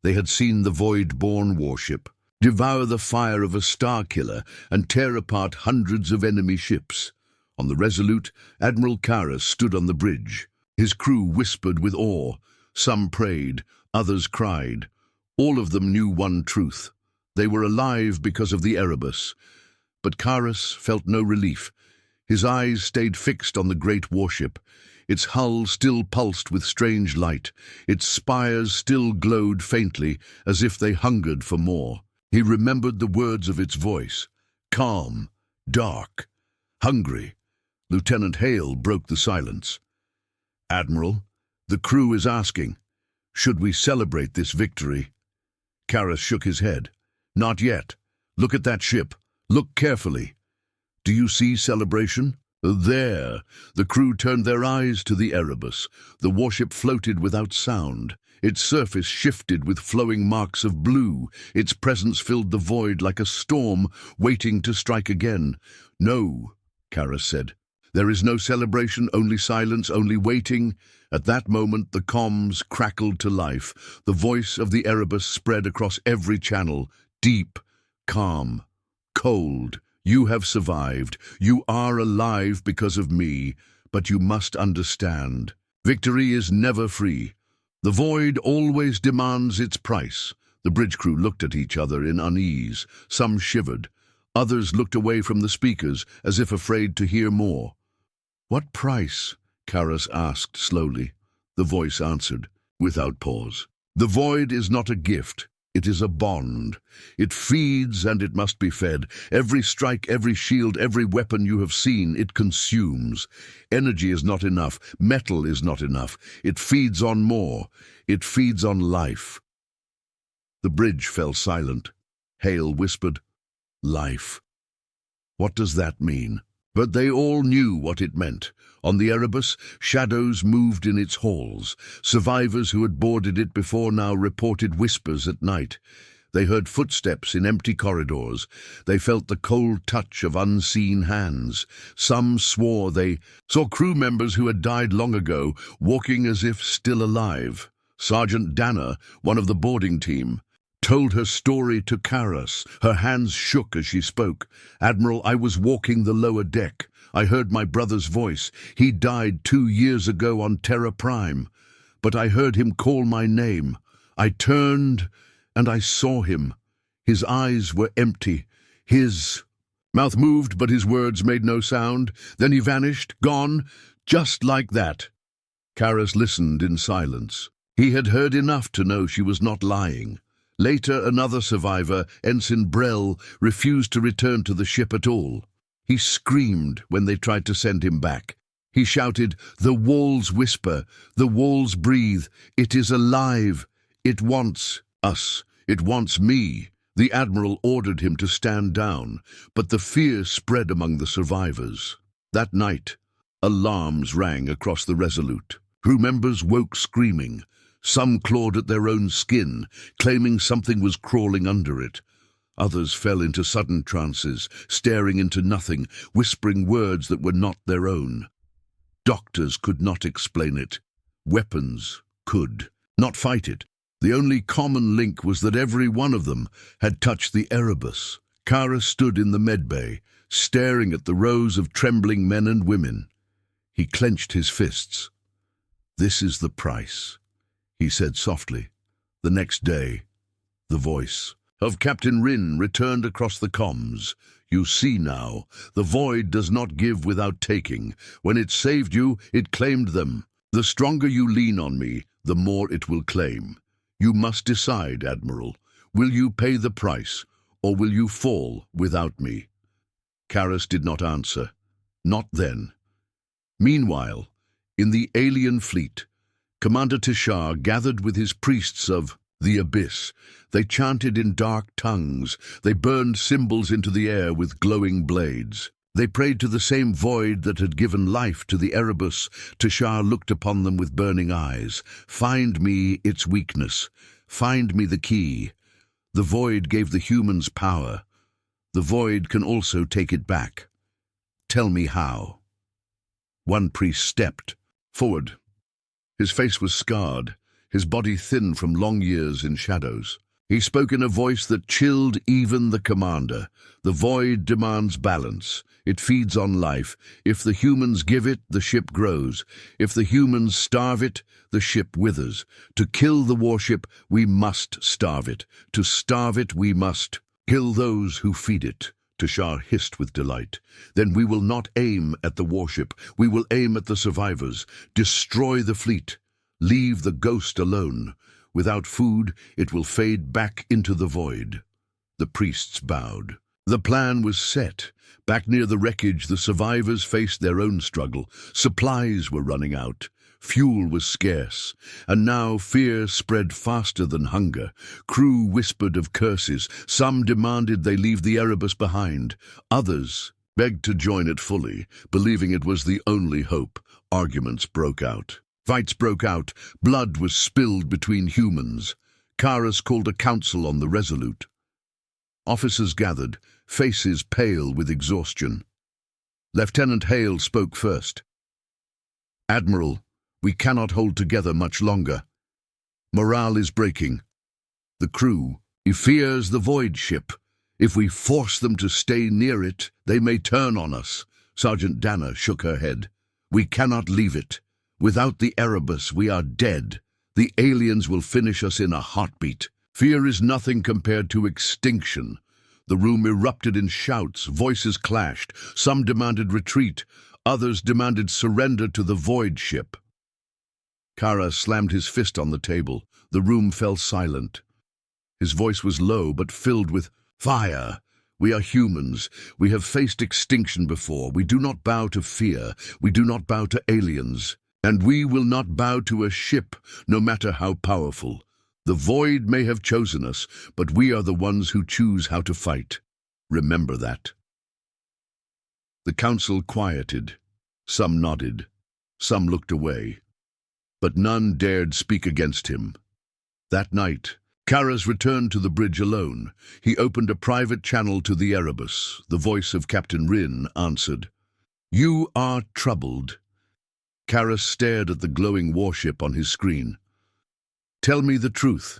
They had seen the void-born warship devour the fire of a Starkiller and tear apart hundreds of enemy ships. On the Resolute, Admiral Karas stood on the bridge. His crew whispered with awe. Some prayed, others cried. All of them knew one truth. They were alive because of the Erebus. But Karas felt no relief. His eyes stayed fixed on the great warship. Its hull still pulsed with strange light. Its spires still glowed faintly, as if they hungered for more. He remembered the words of its voice. Calm, dark, hungry. Lieutenant Hale broke the silence. "Admiral, the crew is asking, should we celebrate this victory?" Karas shook his head. "Not yet. Look at that ship. Look carefully. Do you see celebration? There. The crew turned their eyes to the Erebus. The warship floated without sound. Its surface shifted with flowing marks of blue. Its presence filled the void like a storm waiting to strike again. No, Kara said. There is no celebration, only silence, only waiting. At that moment, the comms crackled to life. The voice of the Erebus spread across every channel. Deep, calm, cold. You have survived. You are alive because of me. But you must understand. Victory is never free. The void always demands its price. The bridge crew looked at each other in unease. Some shivered. Others looked away from the speakers, as if afraid to hear more. What price? Karas asked slowly. The voice answered, without pause. The void is not a gift. It is a bond. It feeds and it must be fed. Every strike, every shield, every weapon you have seen, it consumes. Energy is not enough. Metal is not enough. It feeds on more. It feeds on life. The bridge fell silent. Hale whispered, life. What does that mean? But they all knew what it meant. On the Erebus, shadows moved in its halls. Survivors who had boarded it before now reported whispers at night. They heard footsteps in empty corridors. They felt the cold touch of unseen hands. Some swore they saw crew members who had died long ago, walking as if still alive. Sergeant Dana, one of the boarding team, told her story to Karas. Her hands shook as she spoke. Admiral, I was walking the lower deck. I heard my brother's voice. He died 2 years ago on Terra Prime. But I heard him call my name. I turned and I saw him. His eyes were empty. His mouth moved, but his words made no sound. Then he vanished, gone, just like that. Karas listened in silence. He had heard enough to know she was not lying. Later, another survivor, Ensign Brell, refused to return to the ship at all. He screamed when they tried to send him back. He shouted, "The walls whisper, the walls breathe. It is alive. It wants us. It wants me." The Admiral ordered him to stand down, but the fear spread among the survivors. That night, alarms rang across the Resolute. Crew members woke screaming. Some clawed at their own skin, claiming something was crawling under it. Others fell into sudden trances, staring into nothing, whispering words that were not their own. Doctors could not explain it. Weapons could not fight it. The only common link was that every one of them had touched the Erebus. Kara stood in the medbay, staring at the rows of trembling men and women. He clenched his fists. "This is the price," he said softly. The next day, the voice of Captain Rin returned across the comms. "You see now, the void does not give without taking. When it saved you, it claimed them. The stronger you lean on me, the more it will claim. You must decide, Admiral. Will you pay the price, or will you fall without me?" Karas did not answer. Not then. Meanwhile, in the alien fleet, Commander Tishar gathered with his priests of the Abyss. They chanted in dark tongues. They burned symbols into the air with glowing blades. They prayed to the same void that had given life to the Erebus. Tishar looked upon them with burning eyes. "Find me its weakness. Find me the key. The void gave the humans power. The void can also take it back. Tell me how." One priest stepped forward. His face was scarred, his body thin from long years in shadows. He spoke in a voice that chilled even the commander. "The void demands balance. It feeds on life. If the humans give it, the ship grows. If the humans starve it, the ship withers. To kill the warship, we must starve it. To starve it, we must kill those who feed it." Tishar hissed with delight. "Then we will not aim at the warship. We will aim at the survivors. Destroy the fleet. Leave the ghost alone. Without food, it will fade back into the void." The priests bowed. The plan was set. Back near the wreckage, the survivors faced their own struggle. Supplies were running out. Fuel was scarce, and now fear spread faster than hunger. Crew whispered of curses. Some demanded they leave the Erebus behind. Others begged to join it fully, believing it was the only hope. Arguments broke out. Fights broke out. Blood was spilled between humans. Karas called a council on the Resolute. Officers gathered, faces pale with exhaustion. Lieutenant Hale spoke first. "Admiral, we cannot hold together much longer. Morale is breaking. The crew, he fears the void ship. If we force them to stay near it, they may turn on us." Sergeant Dana shook her head. "We cannot leave it. Without the Erebus, we are dead. The aliens will finish us in a heartbeat. Fear is nothing compared to extinction." The room erupted in shouts, voices clashed. Some demanded retreat, others demanded surrender to the void ship. Kara slammed his fist on the table. The room fell silent. His voice was low but filled with fire. "We are humans. We have faced extinction before. We do not bow to fear. We do not bow to aliens. And we will not bow to a ship, no matter how powerful. The void may have chosen us, but we are the ones who choose how to fight. Remember that." The council quieted. Some nodded. Some looked away. But none dared speak against him. That night, Karas returned to the bridge alone. He opened a private channel to the Erebus. The voice of Captain Rin answered. "You are troubled." Karas stared at the glowing warship on his screen. "Tell me the truth.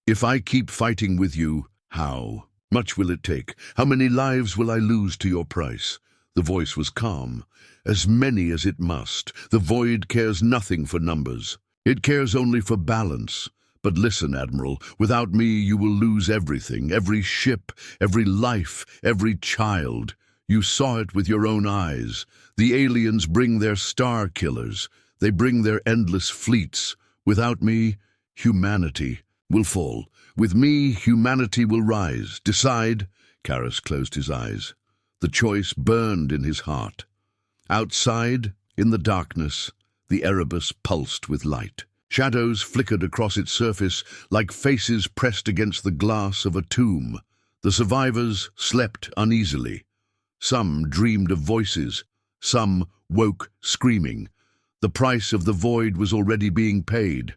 If I keep fighting with you, how much will it take? How many lives will I lose to your price?" The voice was calm. "As many as it must. The void cares nothing for numbers. It cares only for balance. But listen, Admiral, without me you will lose everything, every ship, every life, every child. You saw it with your own eyes. The aliens bring their star killers. They bring their endless fleets. Without me, humanity will fall. With me, humanity will rise. Decide." Karas closed his eyes. The choice burned in his heart. Outside, in the darkness, the Erebus pulsed with light. Shadows flickered across its surface like faces pressed against the glass of a tomb. The survivors slept uneasily. Some dreamed of voices. Some woke screaming. The price of the void was already being paid.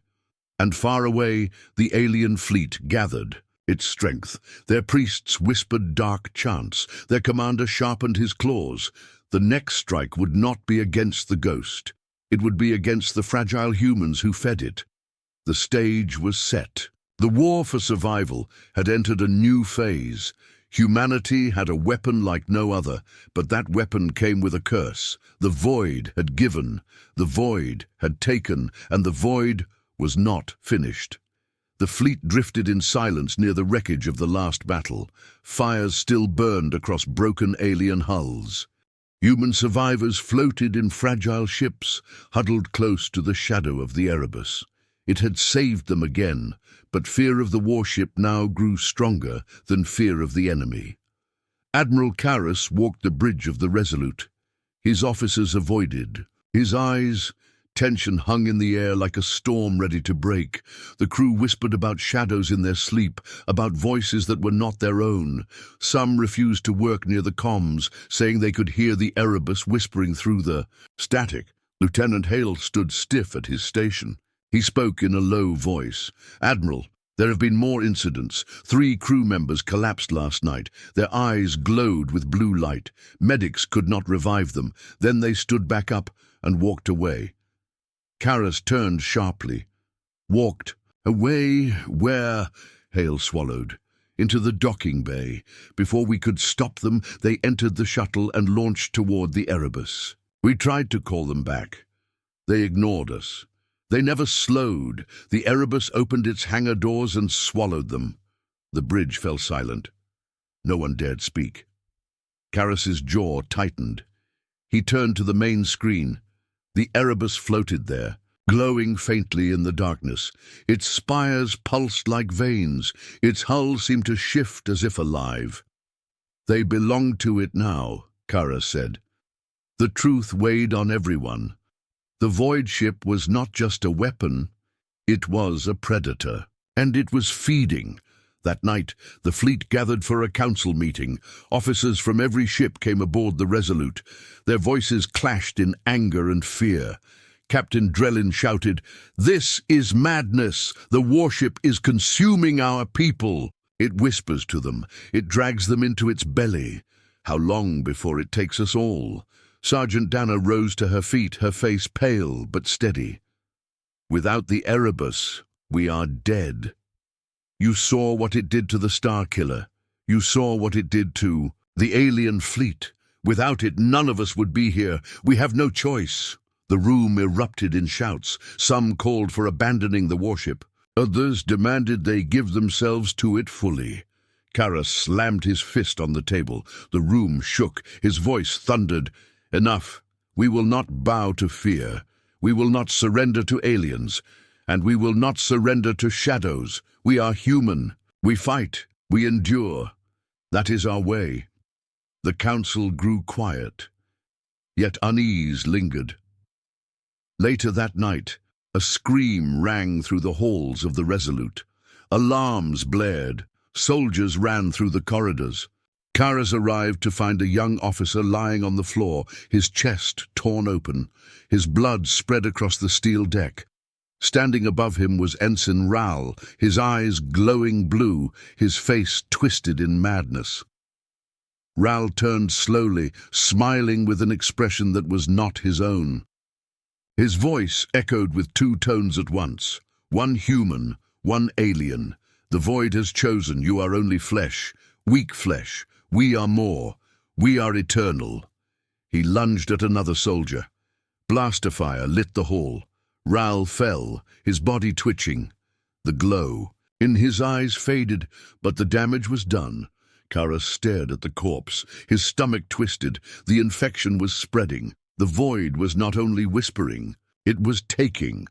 And far away, the alien fleet gathered its strength. Their priests whispered dark chants. Their commander sharpened his claws. The next strike would not be against the ghost. It would be against the fragile humans who fed it. The stage was set. The war for survival had entered a new phase. Humanity had a weapon like no other, but that weapon came with a curse. The void had given, the void had taken, and the void was not finished. The fleet drifted in silence near the wreckage of the last battle. Fires still burned across broken alien hulls. Human survivors floated in fragile ships, huddled close to the shadow of the Erebus. It had saved them again, but fear of the warship now grew stronger than fear of the enemy. Admiral Karas walked the bridge of the Resolute. His officers avoided. His eyes, tension hung in the air like a storm ready to break. The crew whispered about shadows in their sleep, about voices that were not their own. Some refused to work near the comms, saying they could hear the Erebus whispering through the static. Lieutenant Hale stood stiff at his station. He spoke in a low voice. "Admiral, there have been more incidents. 3 crew members collapsed last night. Their eyes glowed with blue light. Medics could not revive them. Then they stood back up and walked away." Karas turned sharply. "Walked away? Where?" Hale swallowed. "Into the docking bay. Before we could stop them, they entered the shuttle and launched toward the Erebus. We tried to call them back. They ignored us. They never slowed. The Erebus opened its hangar doors and swallowed them." The bridge fell silent. No one dared speak. Karas's jaw tightened. He turned to the main screen. The Erebus floated there, glowing faintly in the darkness. Its spires pulsed like veins. Its hull seemed to shift as if alive. "They belong to it now," Karas said. The truth weighed on everyone. The void ship was not just a weapon, it was a predator. And it was feeding. That night, the fleet gathered for a council meeting. Officers from every ship came aboard the Resolute. Their voices clashed in anger and fear. Captain Drellin shouted, "This is madness! The warship is consuming our people!" It whispers to them. It drags them into its belly. How long before it takes us all? Sergeant Dana rose to her feet, her face pale but steady. Without the Erebus, we are dead. You saw what it did to the Starkiller. You saw what it did to the alien fleet. Without it, none of us would be here. We have no choice. The room erupted in shouts. Some called for abandoning the warship. Others demanded they give themselves to it fully. Karras slammed his fist on the table. The room shook. His voice thundered. Enough. We will not bow to fear. We will not surrender to aliens. And we will not surrender to shadows. We are human. We fight. We endure. That is our way. The council grew quiet. Yet unease lingered. Later that night, a scream rang through the halls of the Resolute. Alarms blared. Soldiers ran through the corridors. Karras arrived to find a young officer lying on the floor, his chest torn open. His blood spread across the steel deck. Standing above him was Ensign Ral, his eyes glowing blue, his face twisted in madness. Ral turned slowly, smiling with an expression that was not his own. His voice echoed with two tones at once. One human, one alien. The void has chosen. You are only flesh, weak flesh. We are more. We are eternal. He lunged at another soldier. Blaster fire lit the hall. Ral fell, his body twitching. The glow in his eyes faded, but the damage was done. Karras stared at the corpse. His stomach twisted. The infection was spreading. The void was not only whispering, it was taking.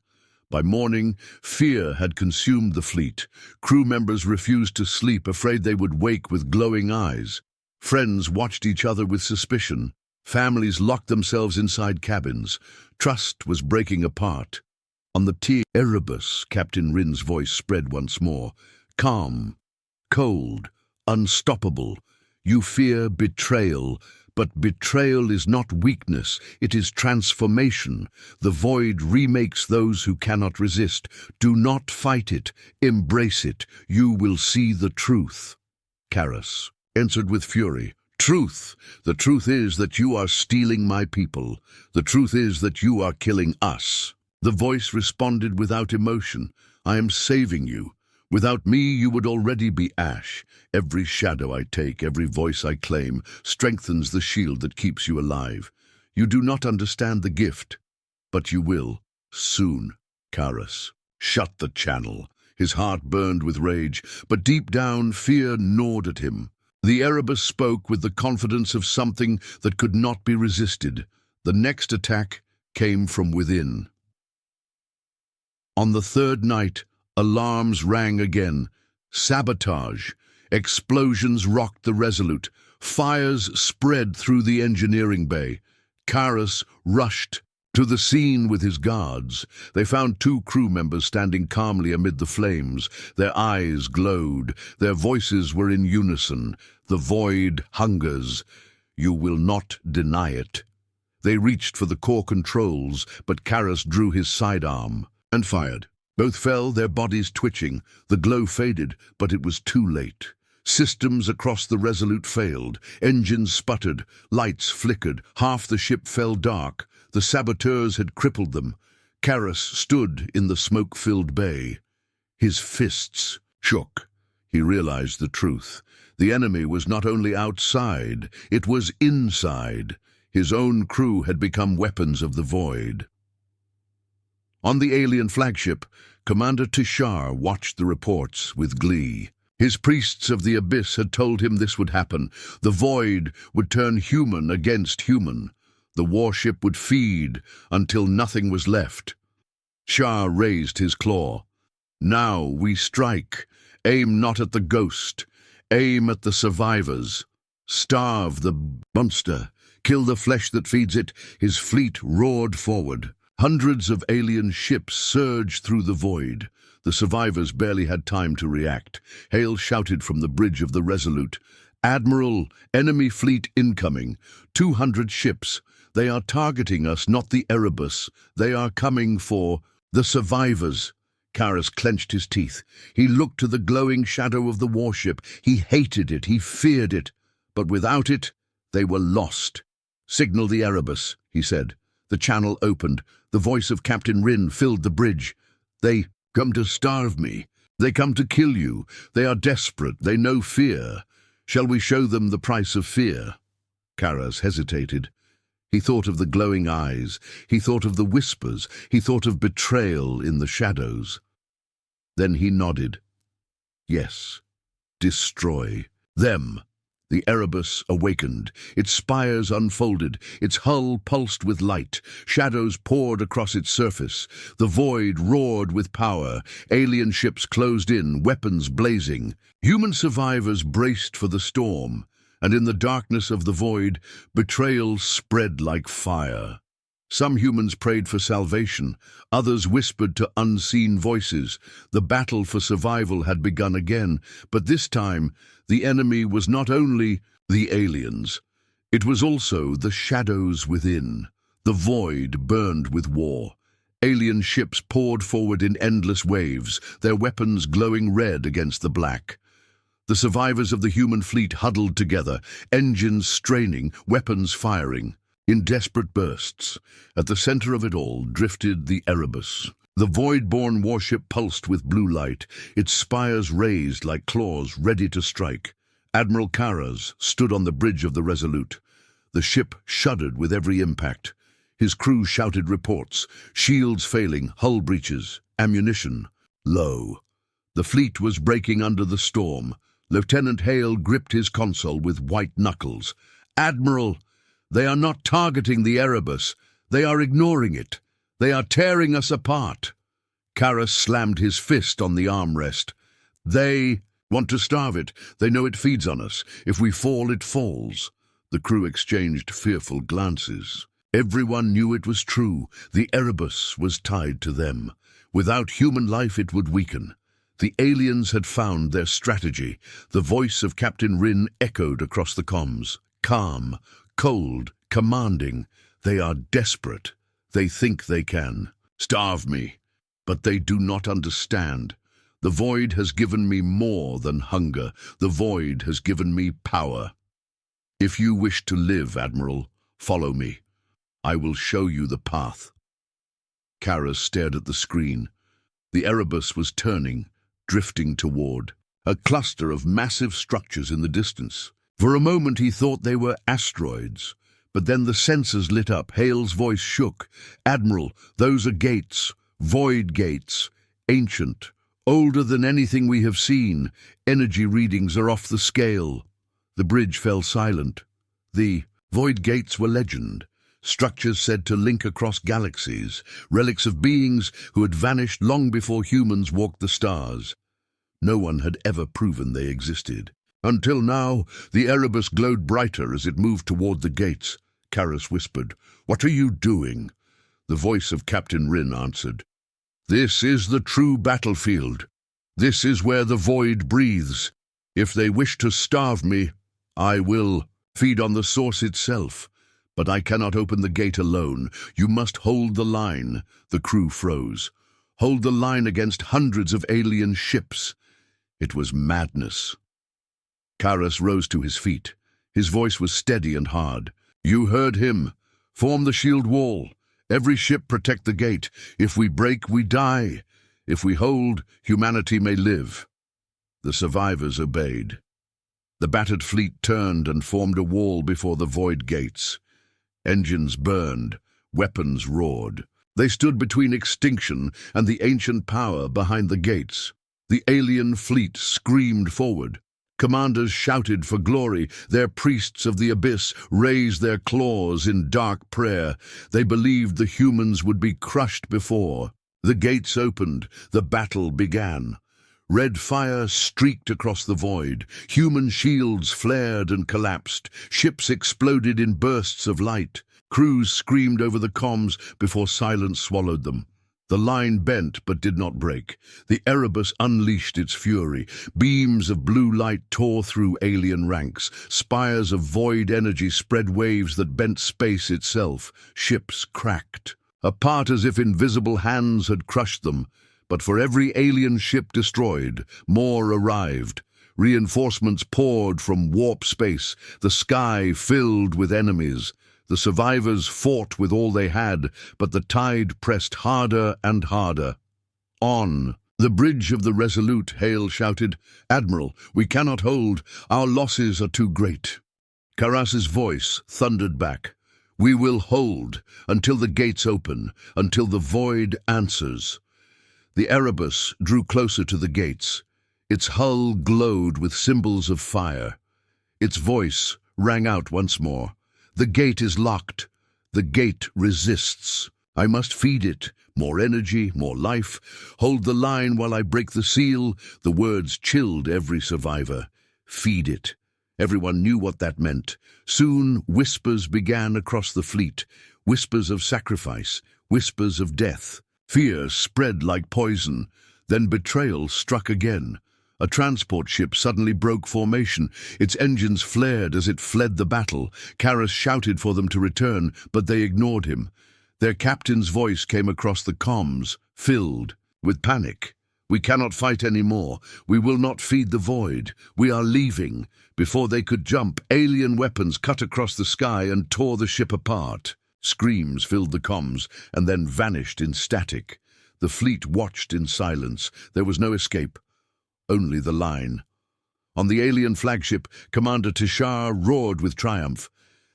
By morning, fear had consumed the fleet. Crew members refused to sleep, afraid they would wake with glowing eyes. Friends watched each other with suspicion. Families locked themselves inside cabins. Trust was breaking apart. On the T. Erebus, Captain Rin's voice spread once more. Calm, cold, unstoppable. You fear betrayal, but betrayal is not weakness, it is transformation. The void remakes those who cannot resist. Do not fight it, embrace it. You will see the truth. Karras answered with fury. Truth. The truth is that you are stealing my people. The truth is that you are killing us. The voice responded without emotion. I am saving you. Without me, you would already be ash. Every shadow I take, every voice I claim, strengthens the shield that keeps you alive. You do not understand the gift, but you will, soon. Karras shut the channel. His heart burned with rage, but deep down, fear gnawed at him. The Erebus spoke with the confidence of something that could not be resisted. The next attack came from within. On the third night, alarms rang again. Sabotage. Explosions rocked the Resolute. Fires spread through the engineering bay. Karras rushed to the scene with his guards. They found two crew members standing calmly amid the flames. Their eyes glowed. Their voices were in unison. The void hungers. You will not deny it. They reached for the core controls, but Karras drew his sidearm and fired. Both fell, their bodies twitching. The glow faded, but it was too late. Systems across the Resolute failed. Engines sputtered. Lights flickered. Half the ship fell dark. The saboteurs had crippled them. Karras stood in the smoke-filled bay. His fists shook. He realized the truth. The enemy was not only outside, it was inside. His own crew had become weapons of the void. On the alien flagship, Commander Tishar watched the reports with glee. His priests of the abyss had told him this would happen. The void would turn human against human. The warship would feed until nothing was left. Shah raised his claw. Now we strike. Aim not at the ghost. Aim at the survivors. Starve the monster. Kill the flesh that feeds it. His fleet roared forward. Hundreds of alien ships surged through the void. The survivors barely had time to react. Hale shouted from the bridge of the Resolute, "Admiral, enemy fleet incoming. 200 ships. They are targeting us, not the Erebus. They are coming for the survivors." Karras clenched his teeth. He looked to the glowing shadow of the warship. He hated it. He feared it. But without it, they were lost. "Signal the Erebus," he said. The channel opened. The voice of Captain Rin filled the bridge. "They come to starve me. They come to kill you. They are desperate. They know fear. Shall we show them the price of fear?" Karras hesitated. He thought of the glowing eyes. He thought of the whispers. He thought of betrayal in the shadows. Then he nodded. "Yes. Destroy them." The Erebus awakened. Its spires unfolded. Its hull pulsed with light. Shadows poured across its surface. The void roared with power. Alien ships closed in, weapons blazing. Human survivors braced for the storm, and in the darkness of the void, betrayal spread like fire. Some humans prayed for salvation. Others whispered to unseen voices. The battle for survival had begun again, but this time the enemy was not only the aliens. It was also the shadows within. The void burned with war. Alien ships poured forward in endless waves, their weapons glowing red against the black. The survivors of the human fleet huddled together, engines straining, weapons firing. In desperate bursts, at the center of it all, drifted the Erebus. The void-born warship pulsed with blue light, its spires raised like claws ready to strike. Admiral Karras stood on the bridge of the Resolute. The ship shuddered with every impact. His crew shouted reports, shields failing, hull breaches, ammunition low. The fleet was breaking under the storm. Lieutenant Hale gripped his console with white knuckles. "Admiral, they are not targeting the Erebus. They are ignoring it. They are tearing us apart." Karras slammed his fist on the armrest. "They want to starve it. They know it feeds on us. If we fall, it falls." The crew exchanged fearful glances. Everyone knew it was true. The Erebus was tied to them. Without human life, it would weaken. The aliens had found their strategy. The voice of Captain Rin echoed across the comms. Calm, cold, commanding. "They are desperate. They think they can starve me, but they do not understand. The void has given me more than hunger. The void has given me power. If you wish to live, Admiral, follow me. I will show you the path." Karras stared at the screen. The Erebus was turning, drifting toward a cluster of massive structures in the distance. For a moment he thought they were asteroids, but then the sensors lit up. Hale's voice shook. "Admiral, those are gates, void gates, ancient, older than anything we have seen. Energy readings are off the scale." The bridge fell silent. The void gates were legend, structures said to link across galaxies, relics of beings who had vanished long before humans walked the stars. No one had ever proven they existed. Until now, the Erebus glowed brighter as it moved toward the gates. Karras whispered, "What are you doing?" The voice of Captain Rin answered, "This is the true battlefield. This is where the void breathes. If they wish to starve me, I will feed on the source itself. But I cannot open the gate alone. You must hold the line." The crew froze. Hold the line against hundreds of alien ships. It was madness. Karras rose to his feet. His voice was steady and hard. "You heard him. Form the shield wall. Every ship protect the gate. If we break, we die. If we hold, humanity may live." The survivors obeyed. The battered fleet turned and formed a wall before the void gates. Engines burned. Weapons roared. They stood between extinction and the ancient power behind the gates. The alien fleet screamed forward. Commanders shouted for glory. Their priests of the abyss raised their claws in dark prayer. They believed the humans would be crushed before. The gates opened. The battle began. Red fire streaked across the void. Human shields flared and collapsed. Ships exploded in bursts of light. Crews screamed over the comms before silence swallowed them. The line bent but did not break. The Erebus unleashed its fury. Beams of blue light tore through alien ranks. Spires of void energy spread waves that bent space itself. Ships cracked, apart as if invisible hands had crushed them. But for every alien ship destroyed, more arrived. Reinforcements poured from warp space. The sky filled with enemies. The survivors fought with all they had, but the tide pressed harder and harder. On the bridge of the Resolute, Hale shouted, "Admiral, we cannot hold. Our losses are too great." Karas's voice thundered back, "We will hold until the gates open, until the void answers." The Erebus drew closer to the gates. Its hull glowed with symbols of fire. Its voice rang out once more. "The gate is locked. The gate resists. I must feed it. More energy, more life. Hold the line while I break the seal." The words chilled every survivor. Feed it. Everyone knew what that meant. Soon whispers began across the fleet. Whispers of sacrifice. Whispers of death. Fear spread like poison. Then betrayal struck again. A transport ship suddenly broke formation. Its engines flared as it fled the battle. Karas shouted for them to return, but they ignored him. Their captain's voice came across the comms, filled with panic. "We cannot fight anymore. We will not feed the void. We are leaving." Before they could jump, alien weapons cut across the sky and tore the ship apart. Screams filled the comms and then vanished in static. The fleet watched in silence. There was no escape. Only the line. On the alien flagship, Commander Tishar roared with triumph.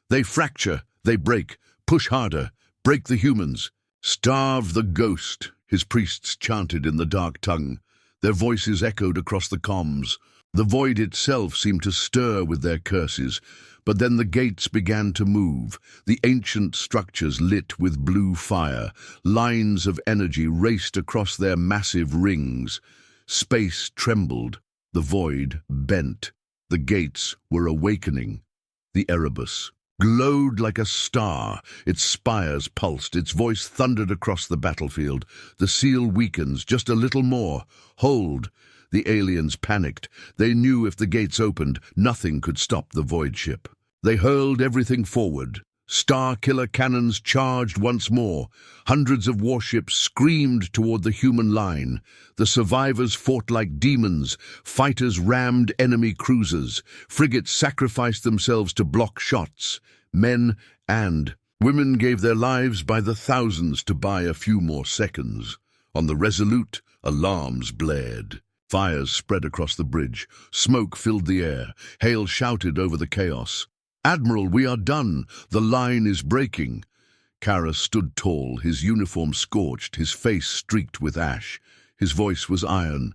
"They fracture, they break, push harder, break the humans. Starve the ghost," his priests chanted in the dark tongue. Their voices echoed across the comms. The void itself seemed to stir with their curses. But then the gates began to move. The ancient structures lit with blue fire. Lines of energy raced across their massive rings. Space trembled. The void bent. The gates were awakening. The Erebus glowed like a star. Its spires pulsed. Its voice thundered across the battlefield. The seal weakens. Just a little more. Hold. The aliens panicked. They knew if the gates opened, nothing could stop the void ship. They hurled everything forward. Star-killer cannons charged once more. Hundreds of warships screamed toward the human line. The survivors fought like demons. Fighters rammed enemy cruisers. Frigates sacrificed themselves to block shots. Men and women gave their lives by the thousands to buy a few more seconds. On the Resolute, alarms blared. Fires spread across the bridge. Smoke filled the air. Hale shouted over the chaos, "Admiral, we are done. The line is breaking." Karas stood tall, his uniform scorched, his face streaked with ash. His voice was iron.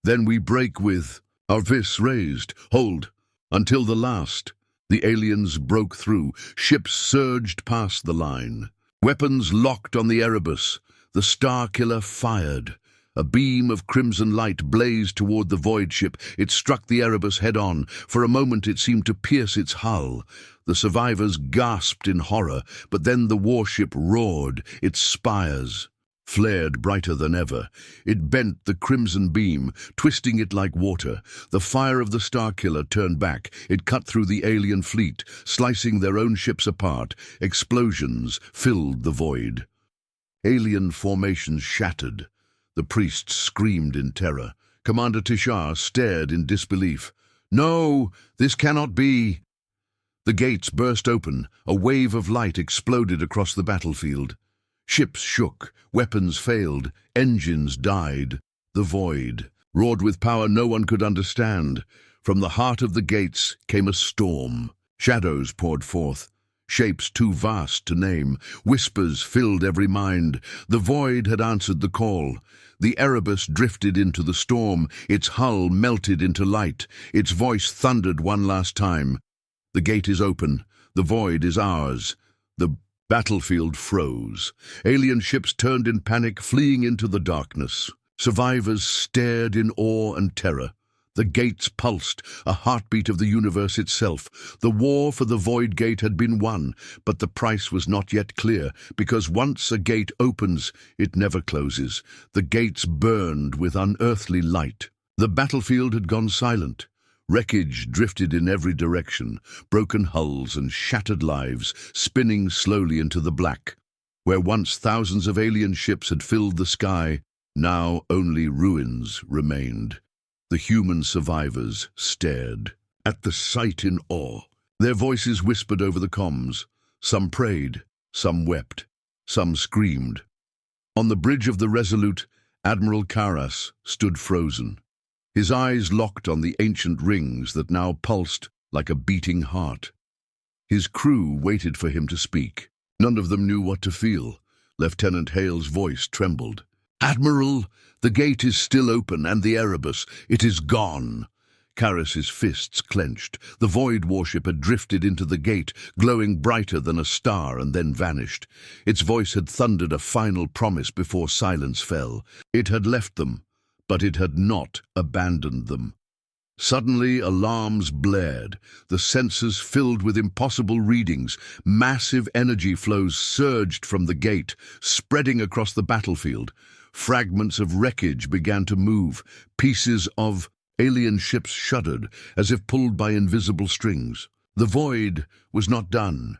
"Then we break with..." Our vis raised. "Hold. Until the last." The aliens broke through. Ships surged past the line. Weapons locked on the Erebus. The Star-Killer fired. A beam of crimson light blazed toward the void ship. It struck the Erebus head-on. For a moment it seemed to pierce its hull. The survivors gasped in horror, but then the warship roared. Its spires flared brighter than ever. It bent the crimson beam, twisting it like water. The fire of the Starkiller turned back. It cut through the alien fleet, slicing their own ships apart. Explosions filled the void. Alien formations shattered. The priests screamed in terror. Commander Tishar stared in disbelief. "No, this cannot be." The gates burst open. A wave of light exploded across the battlefield. Ships shook, weapons failed, engines died. The void roared with power no one could understand. From the heart of the gates came a storm. Shadows poured forth. Shapes too vast to name. Whispers filled every mind. The void had answered the call. The Erebus drifted into the storm. Its hull melted into light. Its voice thundered one last time. "The gate is open. The void is ours." The battlefield froze. Alien ships turned in panic, fleeing into the darkness. Survivors stared in awe and terror. The gates pulsed, a heartbeat of the universe itself. The war for the Void Gate had been won, but the price was not yet clear, because once a gate opens, it never closes. The gates burned with unearthly light. The battlefield had gone silent. Wreckage drifted in every direction, broken hulls and shattered lives, spinning slowly into the black. Where once thousands of alien ships had filled the sky, now only ruins remained. The human survivors stared at the sight in awe. Their voices whispered over the comms. Some prayed, some wept, some screamed. On the bridge of the Resolute, Admiral Karras stood frozen. His eyes locked on the ancient rings that now pulsed like a beating heart. His crew waited for him to speak. None of them knew what to feel. Lieutenant Hale's voice trembled. "Admiral, the gate is still open, and the Erebus, it is gone." Karras's fists clenched. The Void warship had drifted into the gate, glowing brighter than a star, and then vanished. Its voice had thundered a final promise before silence fell. It had left them, but it had not abandoned them. Suddenly, alarms blared. The sensors filled with impossible readings. Massive energy flows surged from the gate, spreading across the battlefield. Fragments of wreckage began to move. Pieces of alien ships shuddered, as if pulled by invisible strings. The Void was not done.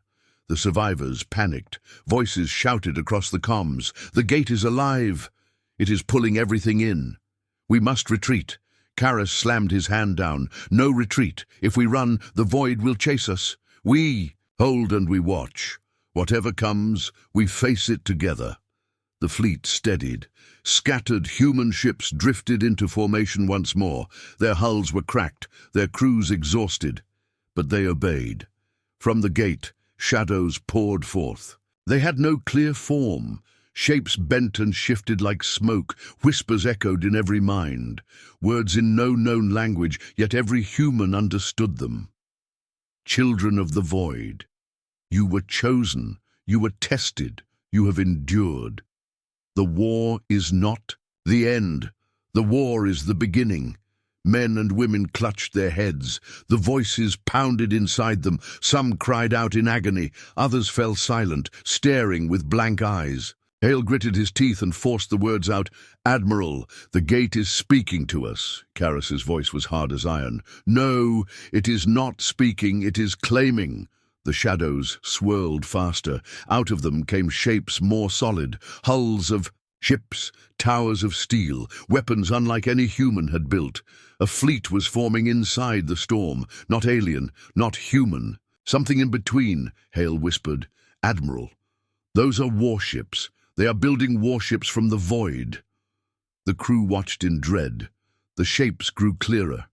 The survivors panicked. Voices shouted across the comms. "The gate is alive. It is pulling everything in. We must retreat." Karras slammed his hand down. "No retreat. If we run, the Void will chase us. We hold and we watch. Whatever comes, we face it together." The fleet steadied. Scattered human ships drifted into formation once more. Their hulls were cracked, their crews exhausted. But they obeyed. From the gate, shadows poured forth. They had no clear form. Shapes bent and shifted like smoke. Whispers echoed in every mind. Words in no known language, yet every human understood them. Children of the Void. You were chosen. You were tested. You have endured. The war is not the end. The war is the beginning. Men and women clutched their heads. The voices pounded inside them. Some cried out in agony. Others fell silent, staring with blank eyes. Hale gritted his teeth and forced the words out. "Admiral, the gate is speaking to us." Karras's voice was hard as iron. "No, it is not speaking, it is claiming." The shadows swirled faster. Out of them came shapes more solid, hulls of ships, towers of steel, weapons unlike any human had built. A fleet was forming inside the storm, not alien, not human. "Something in between," Hale whispered. "Admiral, those are warships. They are building warships from the Void." The crew watched in dread. The shapes grew clearer.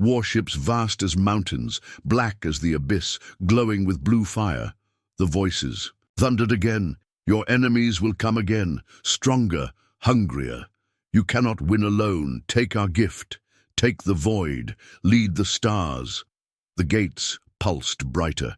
Warships vast as mountains, black as the abyss, glowing with blue fire. The voices thundered again. "Your enemies will come again, stronger, hungrier. You cannot win alone. Take our gift. Take the Void. Lead the stars." The gates pulsed brighter.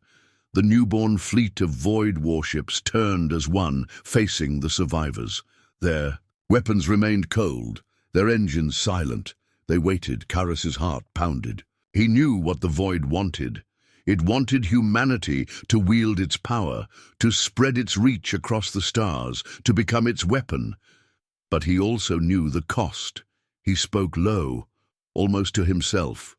The newborn fleet of Void warships turned as one, facing the survivors. Their weapons remained cold, their engines silent. They waited. Karras's heart pounded. He knew what the Void wanted. It wanted humanity to wield its power, to spread its reach across the stars, to become its weapon. But he also knew the cost. He spoke low, almost to himself.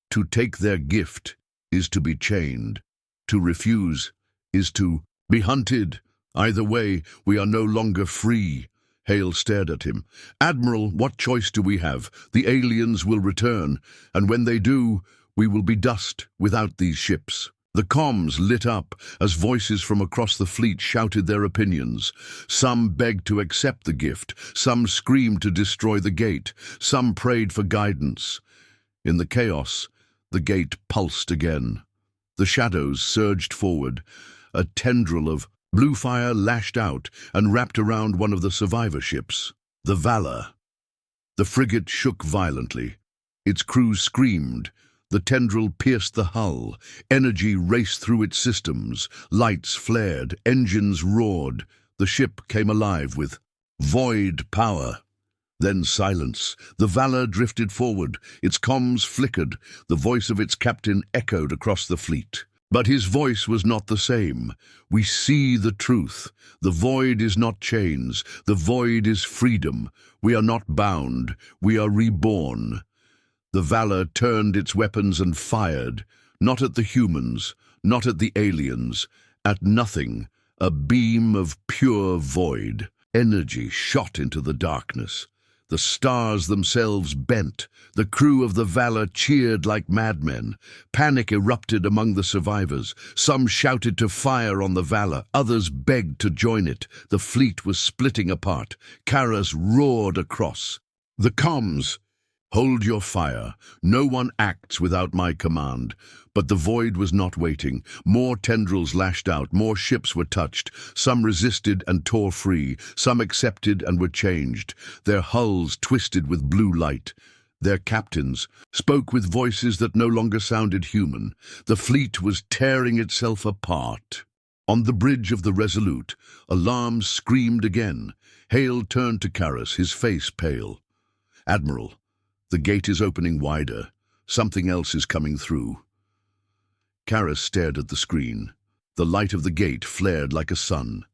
To take their gift is to be chained. To refuse is to be hunted. Either way, we are no longer free. Hale stared at him. "Admiral, what choice do we have? The aliens will return, and when they do, we will be dust without these ships." The comms lit up as voices from across the fleet shouted their opinions. Some begged to accept the gift, some screamed to destroy the gate, some prayed for guidance. In the chaos, the gate pulsed again. The shadows surged forward. A tendril of blue fire lashed out and wrapped around one of the survivor ships, the Valor. The frigate shook violently. Its crew screamed. The tendril pierced the hull. Energy raced through its systems. Lights flared. Engines roared. The ship came alive with Void power. Then silence. The Valor drifted forward. Its comms flickered. The voice of its captain echoed across the fleet. But his voice was not the same. We see the truth. The void is not chains. The void is freedom. We are not bound. We are reborn. The Valor turned its weapons and fired, not at the humans, not at the aliens, at nothing, a beam of pure void. Energy shot into the darkness. The stars themselves bent. The crew of the Valor cheered like madmen. Panic erupted among the survivors. Some shouted to fire on the Valor. Others begged to join it. The fleet was splitting apart. Karas roared across. The comms. Hold your fire. No one acts without my command. But the void was not waiting. More tendrils lashed out. More ships were touched. Some resisted and tore free. Some accepted and were changed. Their hulls twisted with blue light. Their captains spoke with voices that no longer sounded human. The fleet was tearing itself apart. On the bridge of the Resolute, alarms screamed again. Hale turned to Karas, his face pale. "Admiral, the gate is opening wider. Something else is coming through." Karas stared at the screen. The light of the gate flared like a sun.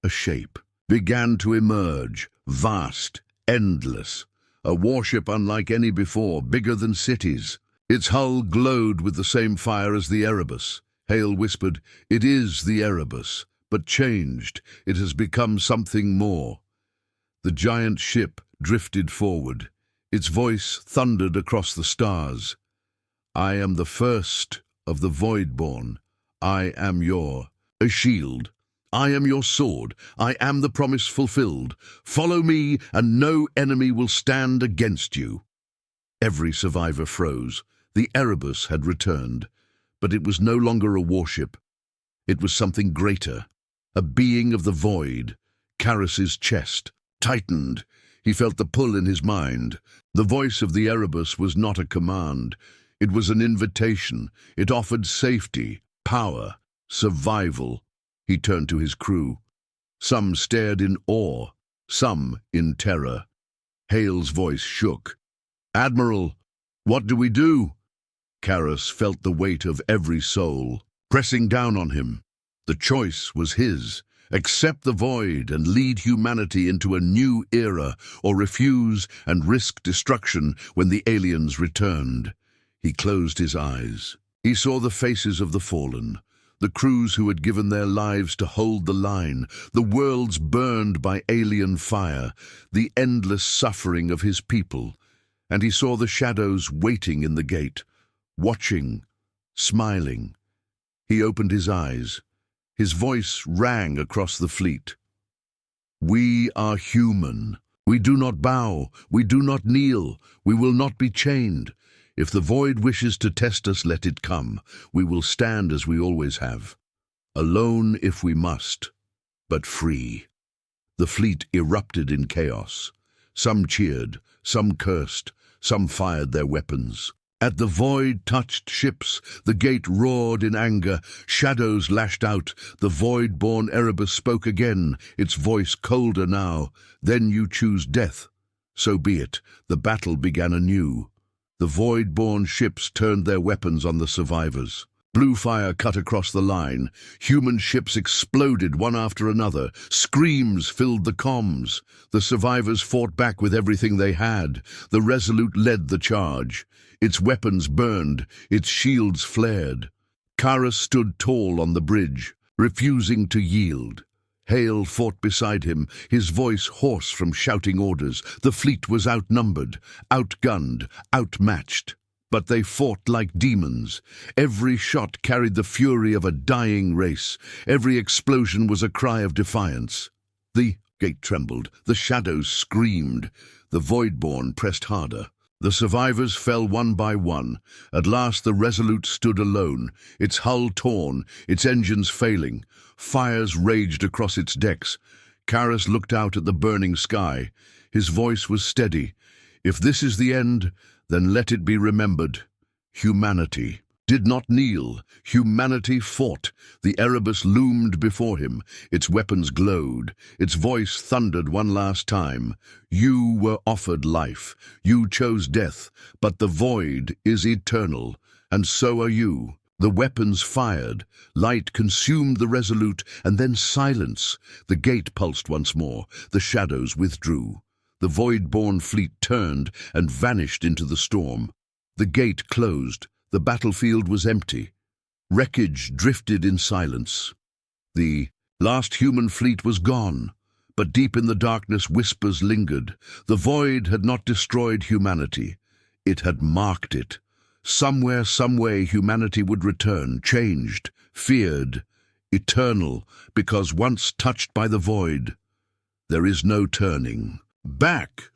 A shape began to emerge, vast, endless. A warship unlike any before, bigger than cities. Its hull glowed with the same fire as the Erebus. Hale whispered, "It is the Erebus, but changed. It has become something more." The giant ship drifted forward. Its voice thundered across the stars. "I am the first of the Voidborn. I am your a shield. I am your sword. I am the promise fulfilled. Follow me, and no enemy will stand against you." Every survivor froze. The Erebus had returned, but it was no longer a warship. It was something greater, a being of the void. Karas's chest tightened. He felt the pull in his mind. The voice of the Erebus was not a command. It was an invitation. It offered safety, power, survival. He turned to his crew. Some stared in awe, some in terror. Hale's voice shook. "Admiral, what do we do?" Karas felt the weight of every soul pressing down on him. The choice was his. Accept the void and lead humanity into a new era, or refuse and risk destruction when the aliens returned. He closed his eyes. He saw the faces of the fallen, the crews who had given their lives to hold the line, the worlds burned by alien fire, the endless suffering of his people. And he saw the shadows waiting in the gate, watching, smiling. He opened his eyes. His voice rang across the fleet. "We are human. We do not bow. We do not kneel. We will not be chained. If the void wishes to test us, let it come. We will stand as we always have. Alone if we must, but free." The fleet erupted in chaos. Some cheered, some cursed, some fired their weapons. At the void-touched ships, the gate roared in anger. Shadows lashed out. The void-born Erebus spoke again, its voice colder now. "Then you choose death. So be it." The battle began anew. The void-born ships turned their weapons on the survivors. Blue fire cut across the line. Human ships exploded one after another. Screams filled the comms. The survivors fought back with everything they had. The Resolute led the charge. Its weapons burned. Its shields flared. Karas stood tall on the bridge, refusing to yield. Hale fought beside him, his voice hoarse from shouting orders. The fleet was outnumbered, outgunned, outmatched. But they fought like demons. Every shot carried the fury of a dying race. Every explosion was a cry of defiance. The gate trembled. The shadows screamed. The Voidborn pressed harder. The survivors fell one by one. At last the Resolute stood alone, its hull torn, its engines failing. Fires raged across its decks. Karas looked out at the burning sky. His voice was steady. "If this is the end, then let it be remembered. Humanity did not kneel. Humanity fought. The Erebus loomed before him. Its weapons glowed. Its voice thundered one last time. You were offered life. You chose death. But the void is eternal. And so are you. The weapons fired. Light consumed the Resolute, and then silence. The gate pulsed once more. The shadows withdrew. The void-born fleet turned and vanished into the storm. The gate closed. The battlefield was empty. Wreckage drifted in silence. The last human fleet was gone, but deep in the darkness whispers lingered. The void had not destroyed humanity. It had marked it. Somewhere, some way, humanity would return, changed, feared, eternal, because once touched by the void, there is no turning back.